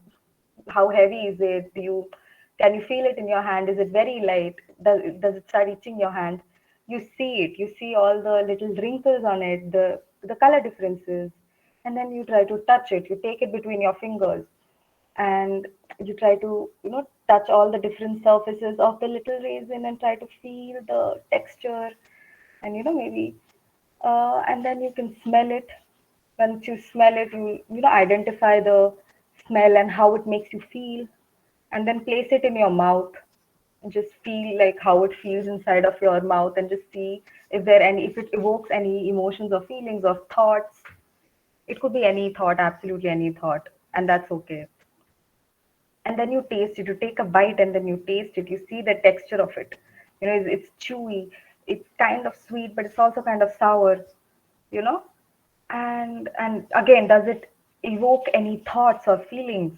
heavy is it? Can you feel it in your hand? Is it very light? Does it start itching your hand? You see it. You see all the little wrinkles on it, the color differences, and then you try to touch it. You take it between your fingers, and you try to touch all the different surfaces of the little raisin and try to feel the texture, and maybe and then you can smell it. Once you smell it, you identify the smell and how it makes you feel, and then place it in your mouth and just feel like how it feels inside of your mouth, and just see if it evokes any emotions or feelings or thoughts. It could be any thought, absolutely any thought, and that's okay. And then you taste it. You take a bite and then you taste it. You see the texture of it. It's chewy. It's kind of sweet, but it's also kind of sour. You know, and again, does it evoke any thoughts or feelings?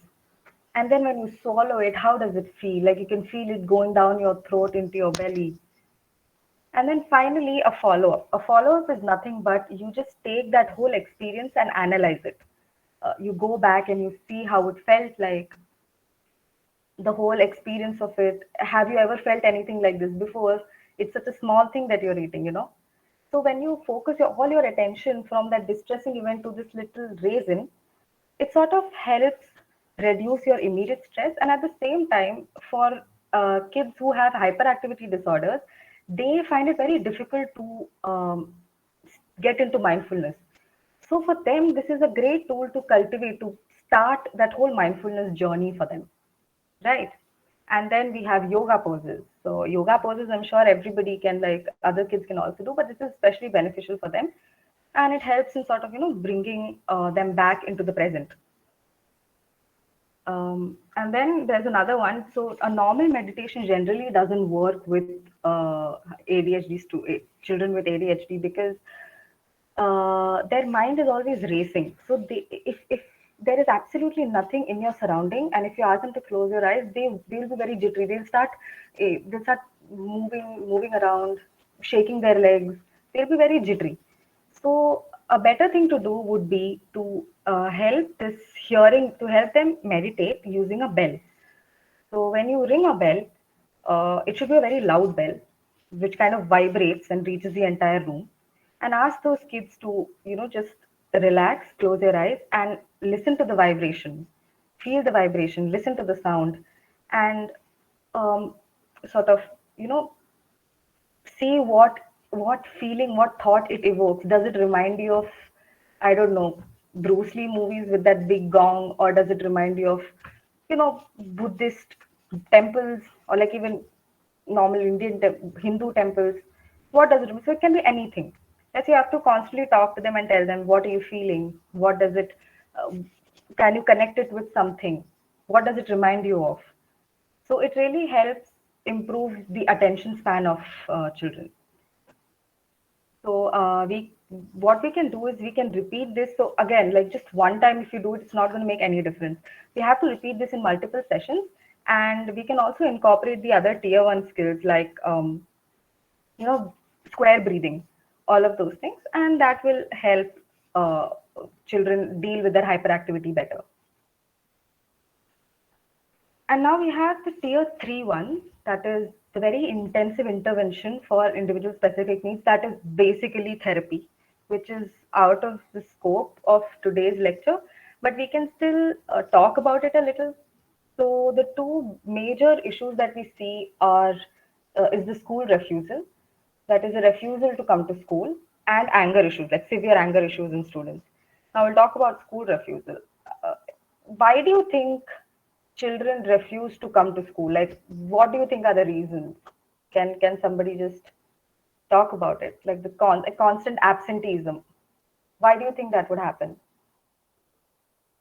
And then when you swallow it, how does it feel? Like, you can feel it going down your throat into your belly. And then finally, a follow up. A follow up is nothing but you just take that whole experience and analyze it. You go back and you see how it felt like, the whole experience of it. Have you ever felt anything like this before? It's such a small thing that you're eating. So when you focus all your attention from that distressing event to this little raisin, it sort of helps reduce your immediate stress. And at the same time, for kids who have hyperactivity disorders, they find it very difficult to get into mindfulness. So for them, this is a great tool to cultivate, to start that whole mindfulness journey for them, right? And then we have yoga poses. So yoga poses, I'm sure everybody can, like, other kids can also do, but this is especially beneficial for them. And it helps in sort of bringing them back into the present. And then there's another one. So a normal meditation generally doesn't work with children with ADHD because their mind is always racing. So if there is absolutely nothing in your surrounding, and if you ask them to close your eyes, they'll be very jittery. They'll start moving around, shaking their legs. They'll be very jittery. So a better thing to do would be to help them meditate using a bell. So when you ring a bell, it should be a very loud bell, which kind of vibrates and reaches the entire room. And ask those kids to, just relax, close your eyes, and listen to the vibration, feel the vibration, listen to the sound, and um, sort of, you know, see what feeling, what thought it evokes. Does it remind you of, I don't know, Bruce Lee movies with that big gong, or does it remind you of, Buddhist temples, or like even normal Hindu temples? What does it remind? So it can be anything. Yes, you have to constantly talk to them and tell them, what are you feeling? What does it? Uh, can you connect it with something? What does it remind you of? So it really helps improve the attention span of children. So we what we can do is we can repeat this. So again, like just one time, if you do it, it's not going to make any difference. We have to repeat this in multiple sessions, and we can also incorporate the other tier one skills like you know square breathing, all of those things, and that will help uh, children deal with their hyperactivity better. And now we have the tier 3 one, that is the very intensive intervention for individual specific needs. That is basically therapy, which is out of the scope of today's lecture, but we can still talk about it a little. So the two major issues that we see are is the school refusal, that is a refusal to come to school, and anger issues, like severe anger issues in students. Now we'll talk about school refusal. Uh, why do you think children refuse to come to school? Like, what do you think are the reasons? Can somebody just talk about it? Like a constant absenteeism. Why do you think that would happen?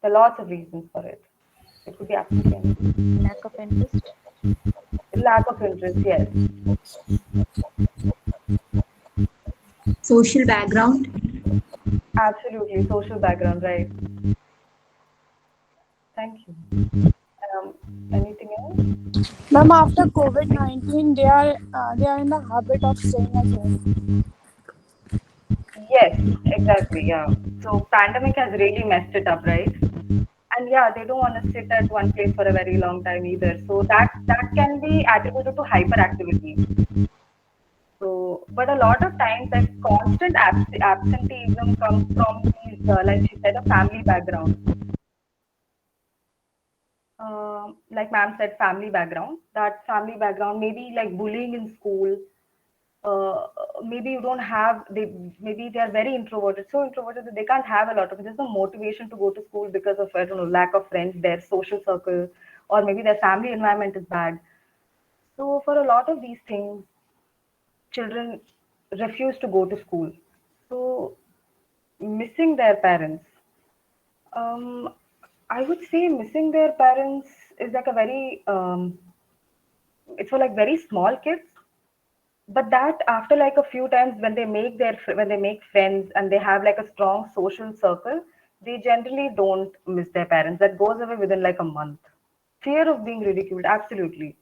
There are lots of reasons for it. It could be absolutely anything. Lack of interest. Lack of interest, yes. Social background. Absolutely. Social background, right. Thank you. Anything else? Ma'am, after COVID-19, they are in the habit of staying at home. Yes, exactly. Yeah. So pandemic has really messed it up, right? And yeah, they don't want to sit at one place for a very long time either. So that can be attributed to hyperactivity. So, but a lot of times that constant absenteeism comes from these, like she said, a family background. Like ma'am said, family background. That family background, maybe like bullying in school. Maybe you don't have maybe they are very introverted, so introverted that they can't have a lot of, there's no motivation to go to school because of, I don't know, lack of friends, their social circle, or maybe their family environment is bad. So for a lot of these things, children refuse to go to school. So missing their parents, um, I would say missing their parents is like a very it's for like very small kids, but that after like a few times when when they make friends and they have like a strong social circle, they generally don't miss their parents. That goes away within like a month. Fear of being ridiculed, absolutely.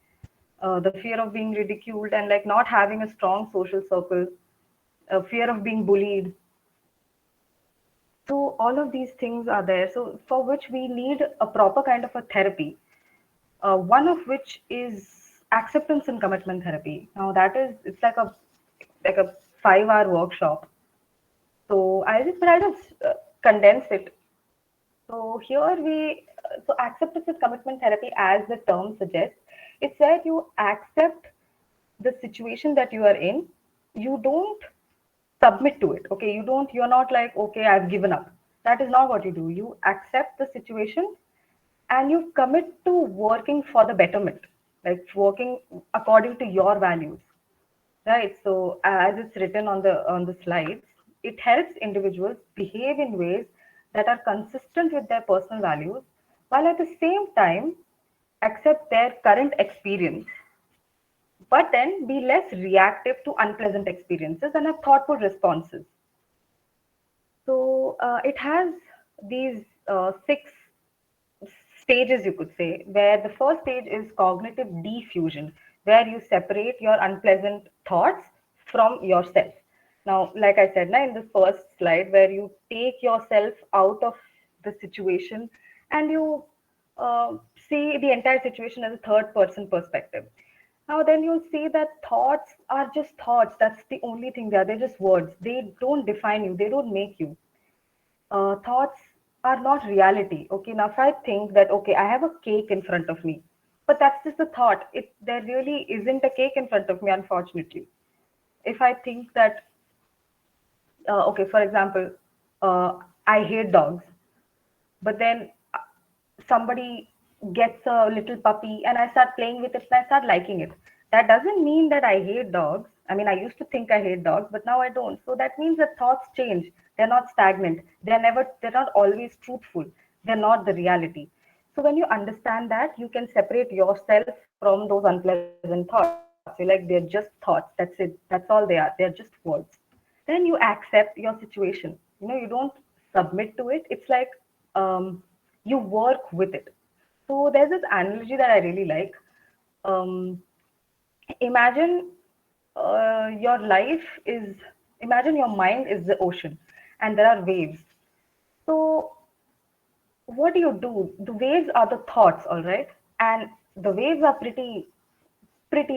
The fear of being ridiculed and like not having a strong social circle, fear of being bullied. So all of these things are there, so for which we need a proper kind of a therapy, one of which is acceptance and commitment therapy. Now that is, it's like a 5 hour workshop. So I'll just try to condense it. So here so acceptance and commitment therapy, as the term suggests, it's where you accept the situation that you are in. You don't submit to it. Okay, you're not like, okay, I've given up. That is not what you do. You accept the situation and you commit to working for the betterment, like working according to your values, right? So as it's written on the slides, it helps individuals behave in ways that are consistent with their personal values while at the same time accept their current experience, but then be less reactive to unpleasant experiences and have thoughtful responses. So it has these six stages, you could say, where the first stage is cognitive diffusion, where you separate your unpleasant thoughts from yourself. Now, like I said, now in the first slide, where you take yourself out of the situation and you see the entire situation as a third person perspective. Now, then you'll see that thoughts are just thoughts. That's the only thing they are. They're just words. They don't define you, they don't make you. Thoughts are not reality. Okay, now if I think that, okay, I have a cake in front of me, but that's just a thought. There really isn't a cake in front of me, unfortunately. If I think that, okay, for example, I hate dogs, but then somebody gets a little puppy and I start playing with it and I start liking it. That doesn't mean that I hate dogs. I mean, I used to think I hate dogs, but now I don't. So that means that thoughts change. They're not stagnant. They're not always truthful. They're not the reality. So when you understand that, you can separate yourself from those unpleasant thoughts. You're like, they're just thoughts. That's it. That's all they are. They're just words. Then you accept your situation. You don't submit to it. It's like you work with it. So there's this analogy that I really like. um, Imagine your life is, imagine your mind is the ocean and there are waves. So what do? The waves are the thoughts, all right? And the waves are pretty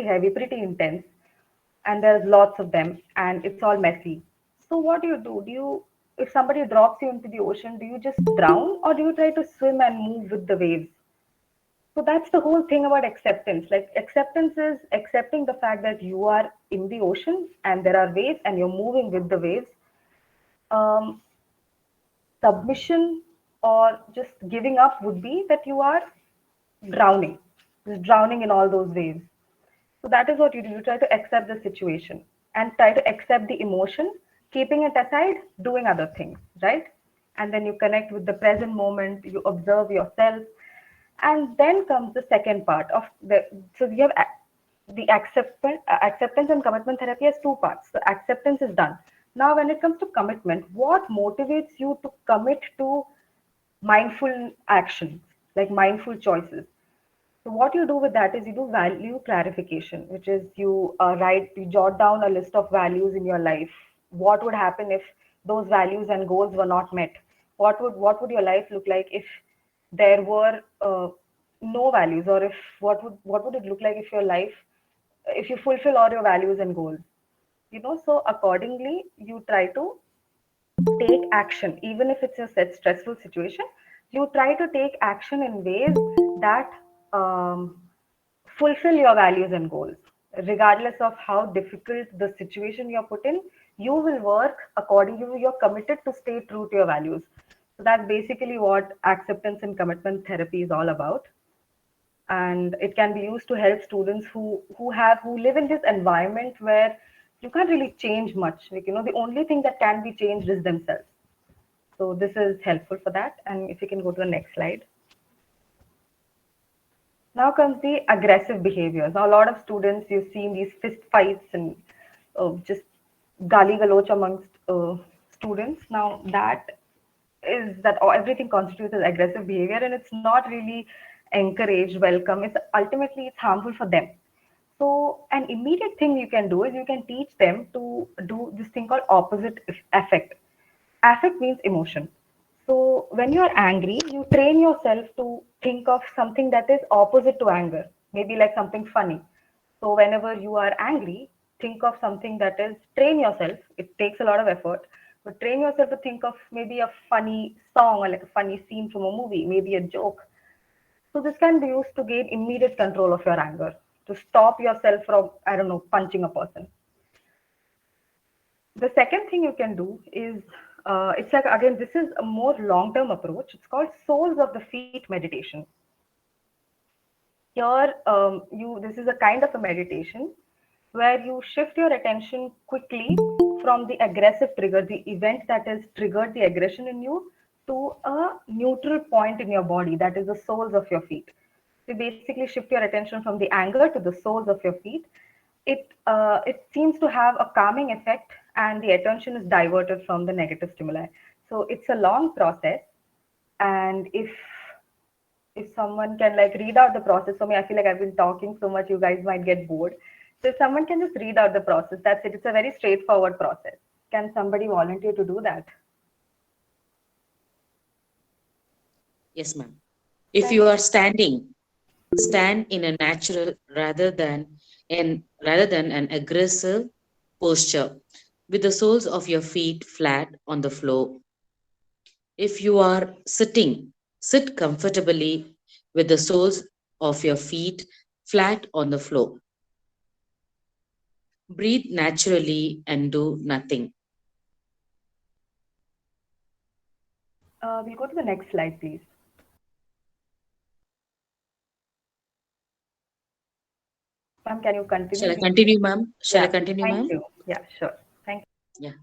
heavy, pretty intense, and there's lots of them, and it's all messy. So what do you, if somebody drops you into the ocean, do you just drown or do you try to swim and move with the waves? So that's the whole thing about acceptance. Like, acceptance is accepting the fact that you are in the ocean and there are waves and you're moving with the waves. um, Submission or just giving up would be that you are drowning, just drowning in all those waves. So that is what you do. You try to accept the situation and try to accept the emotion, keeping it aside, doing other things, right? And then you connect with the present moment, you observe yourself. And then comes the second part of the, so we have the acceptance and commitment therapy has two parts. So acceptance is done. Now, when it comes to commitment, what motivates you to commit to mindful actions, like mindful choices? So what you do with that is you do value clarification, which is you jot down a list of values in your life. What would happen if those values and goals were not met? What would your life look like if there were no values, or if what would it look like if your life, if you fulfill all your values and goals? So accordingly, you try to take action, even if it's a set stressful situation. You try to take action in ways that fulfill your values and goals, regardless of how difficult the situation you're put in. You will work accordingly. You're committed to stay true to your values. So that's basically what acceptance and commitment therapy is all about. And it can be used to help students who live in this environment where you can't really change much. Like, the only thing that can be changed is themselves. So this is helpful for that. And if you can go to the next slide. Now comes the aggressive behaviors. Now, a lot of students, you've seen these fist fights and just gali galoch amongst students. Now, everything constitutes as aggressive behavior, and it's not really encouraged, welcome. It's harmful for them. So an immediate thing you can do is you can teach them to do this thing called opposite affect. Affect means emotion. So when you are angry, you train yourself to think of something that is opposite to anger, maybe like something funny. So whenever you are angry, think of something that is, train yourself. It takes a lot of effort, but train yourself to think of maybe a funny song or like a funny scene from a movie, maybe a joke. So this can be used to gain immediate control of your anger, to stop yourself from, I don't know, punching a person. The second thing you can do is, it's like, again, this is a more long-term approach. It's called soles of the feet meditation. Here, this is a kind of a meditation where you shift your attention quickly from the aggressive trigger, the event that has triggered the aggression in you, to a neutral point in your body, that is the soles of your feet. So you basically shift your attention from the anger to the soles of your feet. It seems to have a calming effect, and the attention is diverted from the negative stimuli. So it's a long process, and if someone can like read out the process for me, I feel like I've been talking so much, you guys might get bored. So if someone can just read out the process, that's it. It's a very straightforward process. Can somebody volunteer to do that? Yes, ma'am. If Thank you are you. standing, stand in a natural rather than an aggressive posture with the soles of your feet flat on the floor. If you are sitting, sit comfortably with the soles of your feet flat on the floor. Breathe naturally and do nothing. We'll go to the next slide, please. Ma'am, can you Shall continue? I continue, ma'am? Shall I Yeah, continue, thank ma'am? you. Yeah, sure. Thank you. Yeah.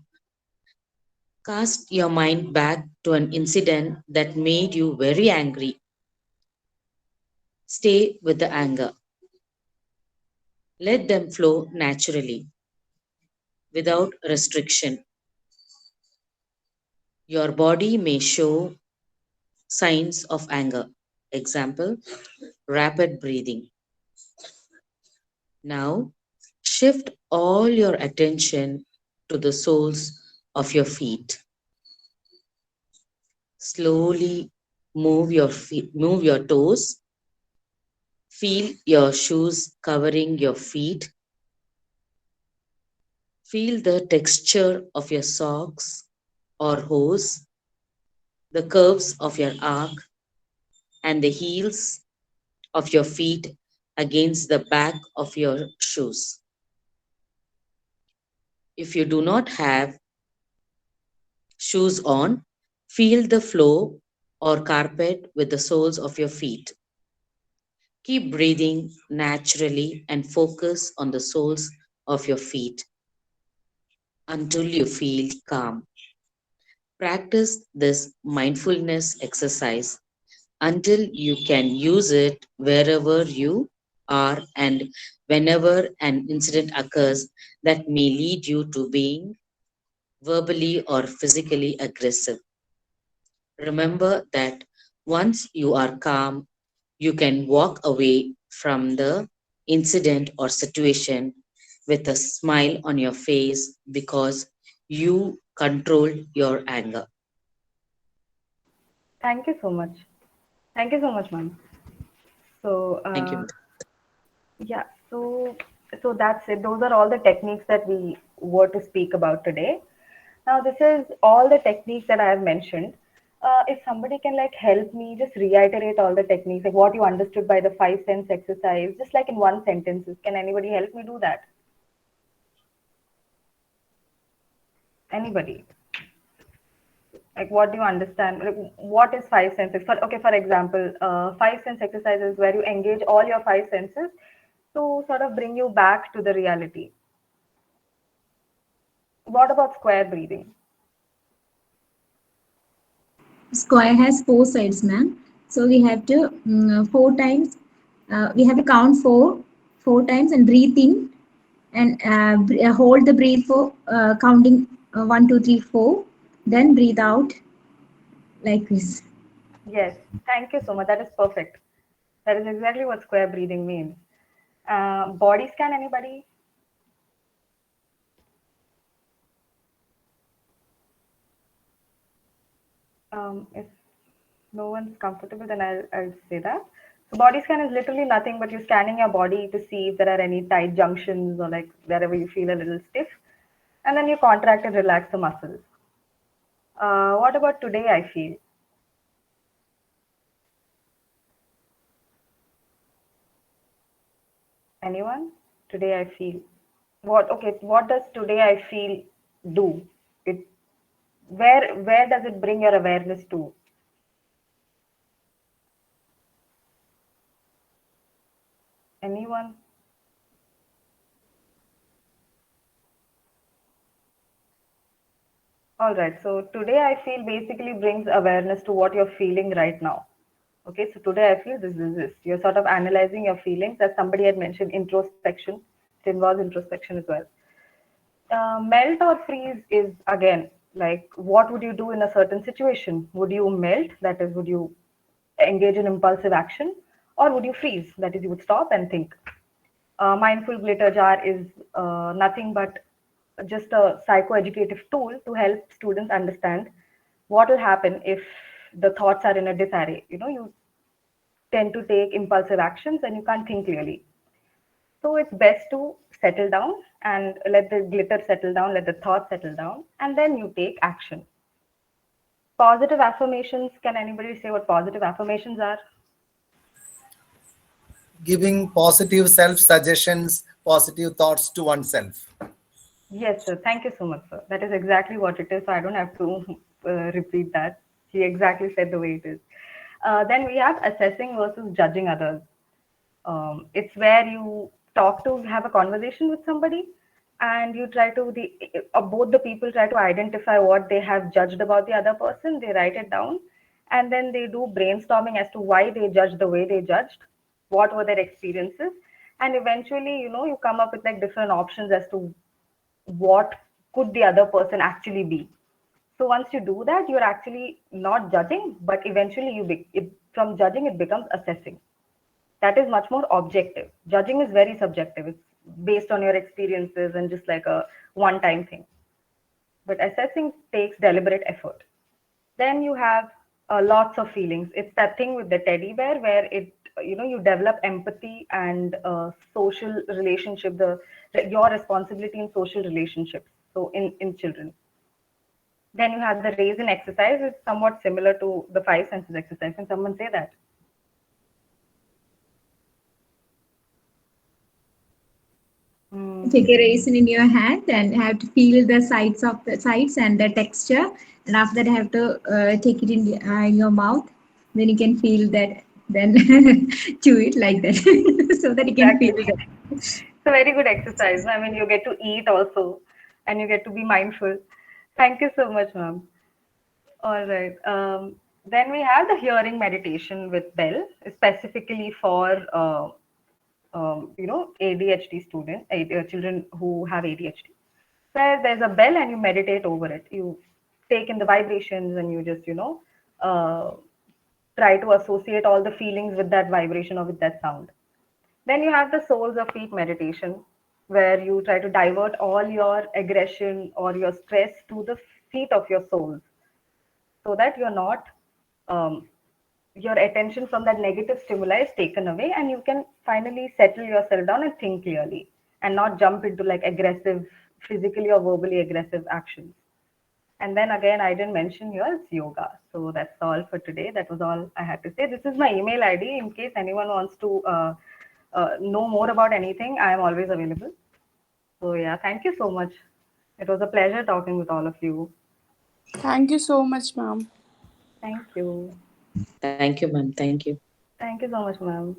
Cast your mind back to an incident that made you very angry. Stay with the anger. Let them flow naturally, without restriction. Your body may show signs of anger. Example, rapid breathing. Now, shift all your attention to the soles of your feet. Slowly move your toes. Feel your shoes covering your feet. Feel the texture of your socks or hose, the curves of your arc, and the heels of your feet against the back of your shoes. If you do not have shoes on, feel the floor or carpet with the soles of your feet. Keep breathing naturally and focus on the soles of your feet until you feel calm. Practice this mindfulness exercise until you can use it wherever you are and whenever an incident occurs that may lead you to being verbally or physically aggressive. Remember that once you are calm, you can walk away from the incident or situation with a smile on your face because you controlled your anger. Thank you so much. Thank you so much, ma'am. So, Thank you. yeah, so that's it. Those are all the techniques that we were to speak about today. Now, this is all the techniques that I have mentioned. If somebody can like help me just reiterate all the techniques, like what you understood by the five sense exercise, just like in one sentence, can anybody help me do that? Anybody? Like, what do you understand? Like, what is five senses? For example, five sense exercises where you engage all your five senses to sort of bring you back to the reality. What about square breathing? Square has four sides, ma'am. So we have to four times. We have to count four times and breathe in and hold the breath for counting 1, 2, 3, 4. Then breathe out like this. Yes, thank you so much. That is perfect. That is exactly what square breathing means. Body scan, anybody? If no one's comfortable, then I'll say that. So body scan is literally nothing but you scanning your body to see if there are any tight junctions or like wherever you feel a little stiff, and then you contract and relax the muscles. What about today? I feel. Anyone? Today I feel. What? Okay. What does today I feel do? It where does it bring your awareness to? Anyone? All right. So today I feel basically brings awareness to what you're feeling right now. Okay. So today I feel this. You're sort of analyzing your feelings, as somebody had mentioned, introspection. It involves introspection as well. Melt or freeze is again like, what would you do in a certain situation? Would you melt? That is, would you engage in impulsive action, or would you freeze? That is, you would stop and think. Mindful glitter jar is nothing but just a psychoeducative tool to help students understand what will happen if the thoughts are in a disarray. You tend to take impulsive actions and you can't think clearly. So it's best to settle down and let the glitter settle down, let the thoughts settle down, and then you take action. Positive affirmations. Can anybody say what positive affirmations are? Giving positive self suggestions, positive thoughts to oneself. Yes, sir. Thank you so much, sir. That is exactly what it is. So I don't have to repeat that. He exactly said the way it is. Then we have assessing versus judging others. It's where you talk to have a conversation with somebody, and you try to both the people try to identify what they have judged about the other person. They write it down, and then they do brainstorming as to why they judged the way they judged, what were their experiences, and eventually, you come up with like different options as to what could the other person actually be. So once you do that, you're actually not judging, but eventually from judging it becomes assessing. That is much more objective. Judging is very subjective. It's based on your experiences and just like a one-time thing. But assessing takes deliberate effort. Then you have lots of feelings. It's that thing with the teddy bear where you develop empathy and social relationship, your responsibility in social relationships. So in children. Then you have the raisin exercise. It's somewhat similar to the five senses exercise. Can someone say that? Take a raisin in your hand and have to feel the sides and the texture, and after that have to take it in your mouth. Then you can feel that. Then chew it like that, so that you can Exactly. feel that. It's a very good exercise. I mean, you get to eat also, and you get to be mindful. Thank you so much, ma'am. All right. Then we have the hearing meditation with Bell, specifically for ADHD children who have ADHD, where there's a bell and you meditate over it. You take in the vibrations and you just uh, try to associate all the feelings with that vibration or with that sound. Then you have the soles of feet meditation, where you try to divert all your aggression or your stress to the feet of your soles, so that you're not your attention from that negative stimuli is taken away, and you can finally settle yourself down and think clearly and not jump into like aggressive, physically or verbally aggressive actions. And then again, I didn't mention here, it's yoga. So that's all for today. That was all I had to say. This is my email ID in case anyone wants to know more about anything. I am always available. So yeah, thank you so much. It was a pleasure talking with all of you. Thank you so much, ma'am. Thank you. Thank you, ma'am. Thank you. Thank you so much, ma'am.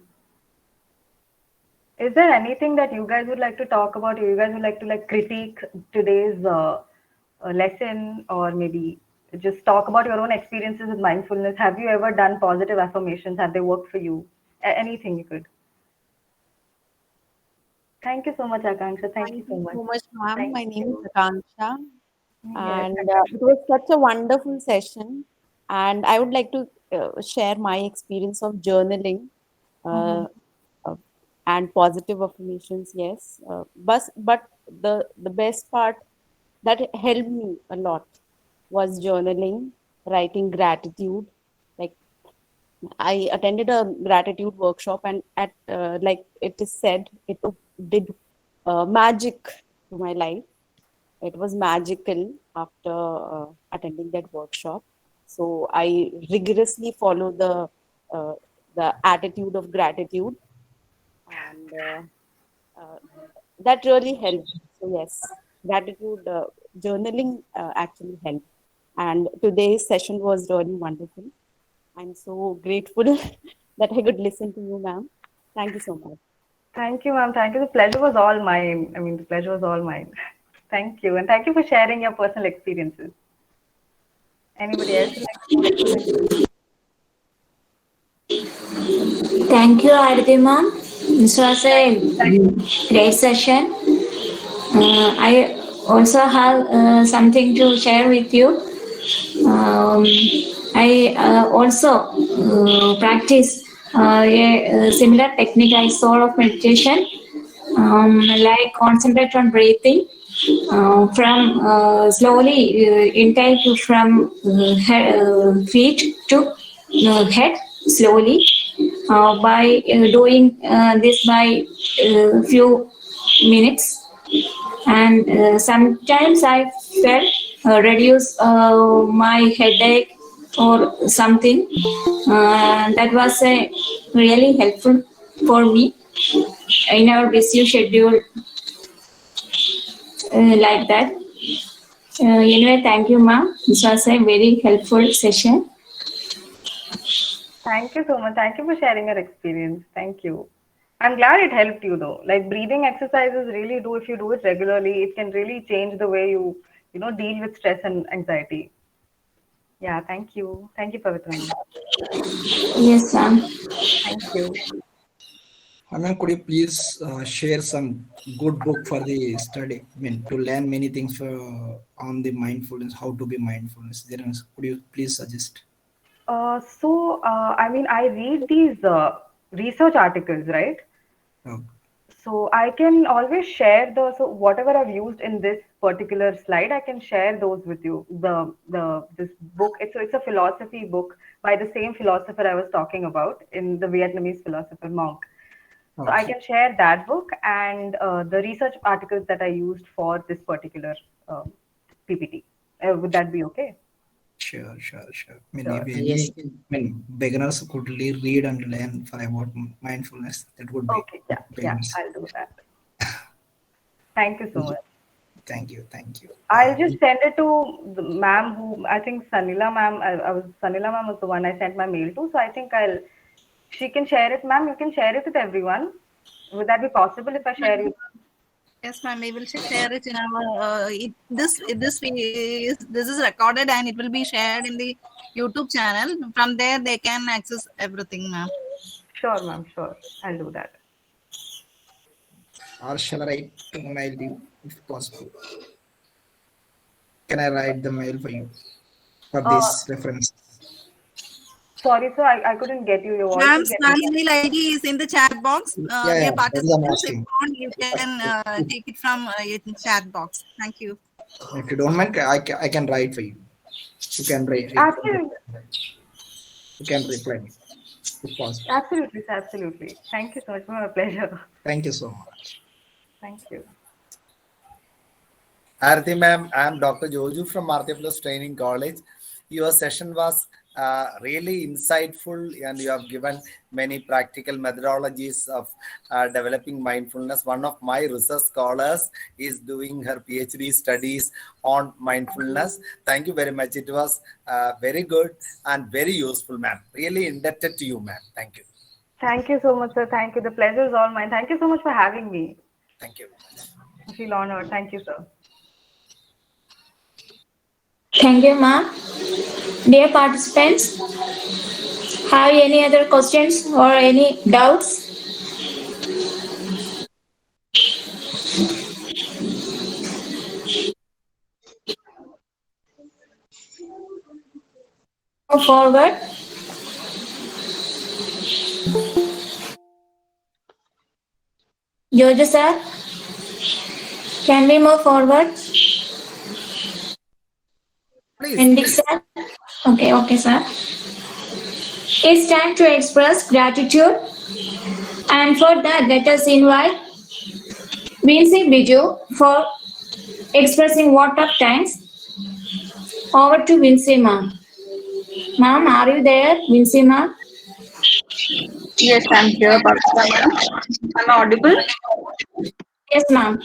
Is there anything that you guys would like to talk about? Or you guys would like to like critique today's lesson, or maybe just talk about your own experiences with mindfulness? Have you ever done positive affirmations? Have they worked for you? Anything you could. Thank you so much, Akanksha. Thank you Thank so you much. so much, ma'am. Thank My name is you. Akanksha, Yes, and it Akanksha. was such a wonderful session. And I would like to share my experience of journaling Mhm. uh, uh, and positive affirmations. Yes, but the best part that helped me a lot was journaling, writing gratitude. Like I attended a gratitude workshop, and at like it is said, it did magic to my life. It was magical after attending that workshop. So I rigorously follow uh, the attitude of gratitude, and that really helped. So yes, gratitude journaling actually helped. And today's session was really wonderful. I'm so grateful that I could listen to you, ma'am. Thank you so much. Thank you, ma'am. Thank you. The pleasure was all mine. I mean, the pleasure was all mine. Thank you. And thank you for sharing your personal experiences. Anybody else would like to go next? Thank you. Thank you, Aarathi ma'am. This was a great session. I also have something to share with you. Um, I also practice a similar technique I saw of meditation, like concentrate on breathing from slowly intake from feet to head slowly by doing this by few minutes, and sometimes I felt reduce my headache or something. That was really helpful for me in our busy schedule like that. Anyway, thank you, ma'am. This was a very helpful session. Thank you so much. Thank you for sharing your experience. Thank you. I'm glad it helped you though. Like breathing exercises really do, if you do it regularly, it can really change the way you deal with stress and anxiety. Yeah, thank you. Thank you, Pavitra ma'am. Yes, ma'am. Thank you. Ma'am, could you please share some good book for the study? I mean, to learn many things on the mindfulness, how to be mindfulness. Could you please suggest? I mean, I read these research articles, right? Oh, So I can always share so whatever I've used in this particular slide, I can share those with you. The this book, it's a philosophy book by the same philosopher I was talking about, in the Vietnamese philosopher monk. So I okay. can share that book and the research articles that I used for this particular PPT. Would that be okay? Sure, sure, sure. I mean, if Sure. Yes, any, I mean, beginners could read and learn for about mindfulness, that would be Okay. Yeah. Yeah. beginners. I'll do that. Thank you so much. Thank you, thank you. I'll just send it to the ma'am who I think Sanila ma'am. Sanila ma'am was the one I sent my mail to. So I think she can share it, ma'am. You can share it with everyone. Would that be possible if I share you? Yes, ma'am. We will share it in our this is recorded and it will be shared in the YouTube channel. From there, they can access everything, ma'am. Sure, ma'am. Sure. I'll do that. Or shall I write to mail you if possible? Can I write the mail for you for Uh, this reference? Sorry, sir. I couldn't get you. Your voice is getting. Ma'am's mail ID is in the chat box. Yeah, yeah, Dear that is I'm participants, if asking. you want, you can take it from in chat box. Thank you. If you don't mind, I can write for you. You can write. Absolutely. You can reply me if possible. Absolutely, sir. Absolutely. Thank you so much. My pleasure. Thank you so much. Thank you. Aarathi ma'am, I am Dr. Joju from Martha Plus Training College. Your session was really insightful and you have given many practical methodologies of developing mindfulness. One of my research scholars is doing her PhD studies on mindfulness. Thank you very much. It was very good and very useful, ma'am. Really indebted to you, ma'am. Thank you. Thank you so much, sir. Thank you. The pleasure is all mine. Thank you so much for having me. Thank you. I feel honored. Thank you, sir. Thank you, ma'am. Dear participants, have any other questions or any doubts? Move forward. George sir, can we move forward? Andy sir? Okay, sir. It's time to express gratitude, and for that, let us invite Vinci Biju for expressing vote of thanks. Over to Vinci ma'am. Ma'am, are you there, Vinci ma'am? Yes, I'm here, Bhaskaran. Am I audible? Yes, ma'am.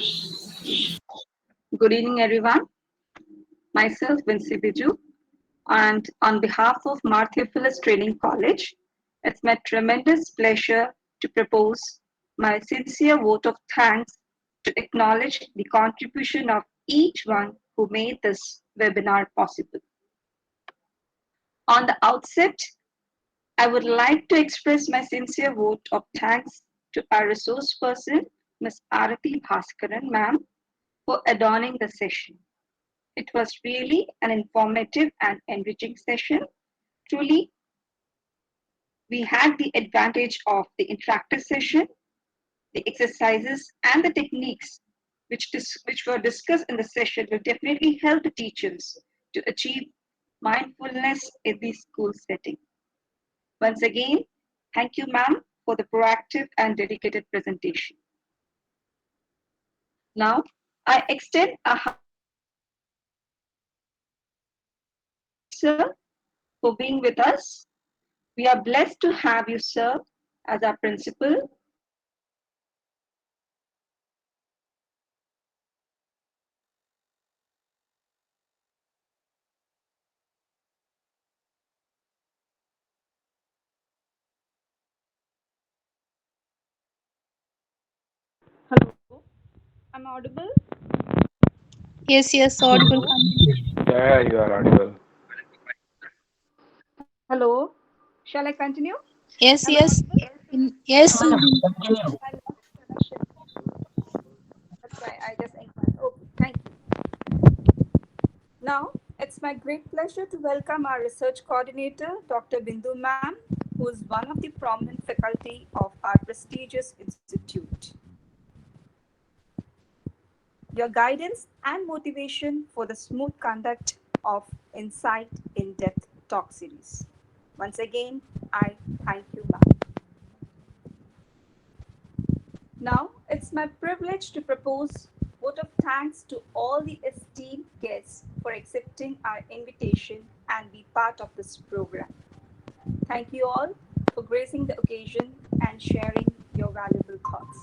Good evening, everyone. Myself, Vinci Biju, and on behalf of Martha Phyllis Training College, it's my tremendous pleasure to propose my sincere vote of thanks to acknowledge the contribution of each one who made this webinar possible. On the outset, I would like to express my sincere vote of thanks to our resource person, Ms. Aarathi Bhaskaran, ma'am, for adorning the session. It was really an informative and enriching session. Truly, we had the advantage of the interactive session, the exercises, and the techniques which were discussed in the session will definitely help the teachers to achieve mindfulness in the school setting. Once again, thank you, ma'am, for the proactive and dedicated presentation. Now, I extend a sir for being with us. We are blessed to have you, sir, as our principal. Hello, I'm audible? Yes, yes, audible. Yeah, you are audible. Hello, shall I continue? Yes, Am I yes. audible? Yes. I lost connection. That's why I just inquired. Okay, thank you. Now, it's my great pleasure to welcome our research coordinator, Dr. Bindu ma'am, who is one of the prominent faculty of our prestigious institute. Your guidance and motivation for the smooth conduct of Insight In-Depth Talk Series. Once again, I thank you, ma'am. Now, it's my privilege to propose vote of thanks to all the esteemed guests for accepting our invitation and be part of this program. Thank you all for gracing the occasion and sharing your valuable thoughts.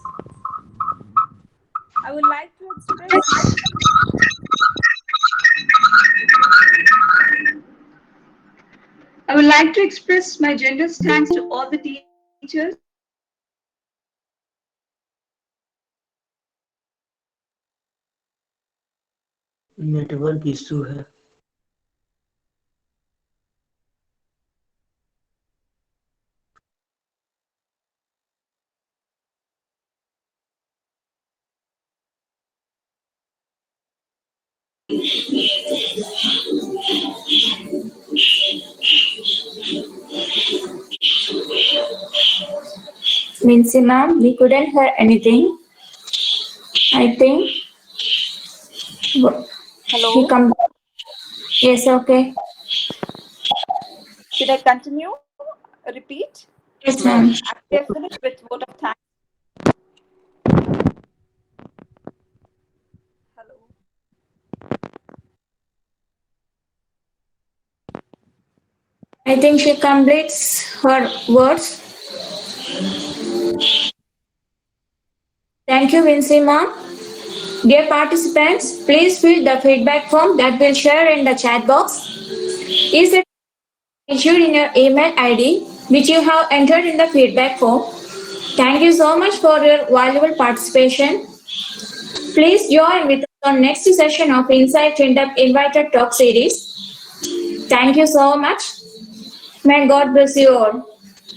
I would like to express I would like to express my generous thanks to all the teachers. Network issue है Mincy ma'am, we couldn't hear anything. I think Hello. he come. Yes, okay. Should I continue? Repeat? Yes, ma'am. We are finished with vote of thanks. Hello. I think she completes her words. Thank you, Vincy ma'am. Dear participants, please fill the feedback form that we'll share in the chat box. Is it issued in your email ID which you have entered in the feedback form? Thank you so much for your valuable participation. Please join with us on next session of Insight In-Depth Invited Talk Series. Thank you so much. May God bless you all.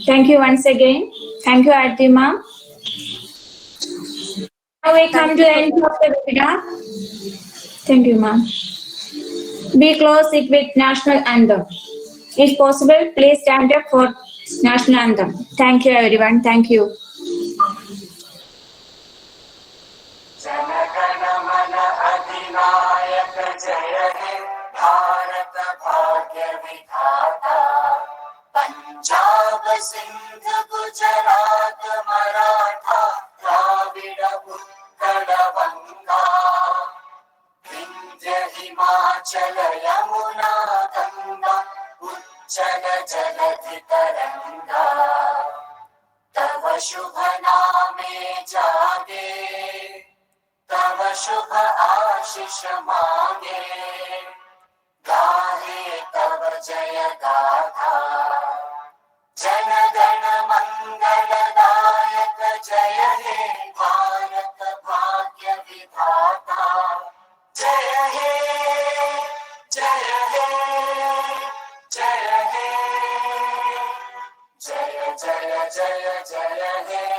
Thank you once again. Thank you, Aarathi ma'am. Now we come to the end of the webinar. Thank you, ma'am. We close it with national anthem. If possible, please stand up for national anthem. Thank you, everyone. Thank you. जनगणमन अधिनायक जय हे भारत भाग्य विधाता पंजाब सिंध गुजरात मराठा द्राविड उत्कल बंगा विंध्य हिमाचल यमुना गंगा उच्चल जलधि तरंगा तव शुभ नामे जागे तव शुभ आशीष मांगे गाहे तव जय गाथा जन गण मंगलदायक जय हे भारत भाग्य विधाता जय हे जय हे जय हे जय जय हे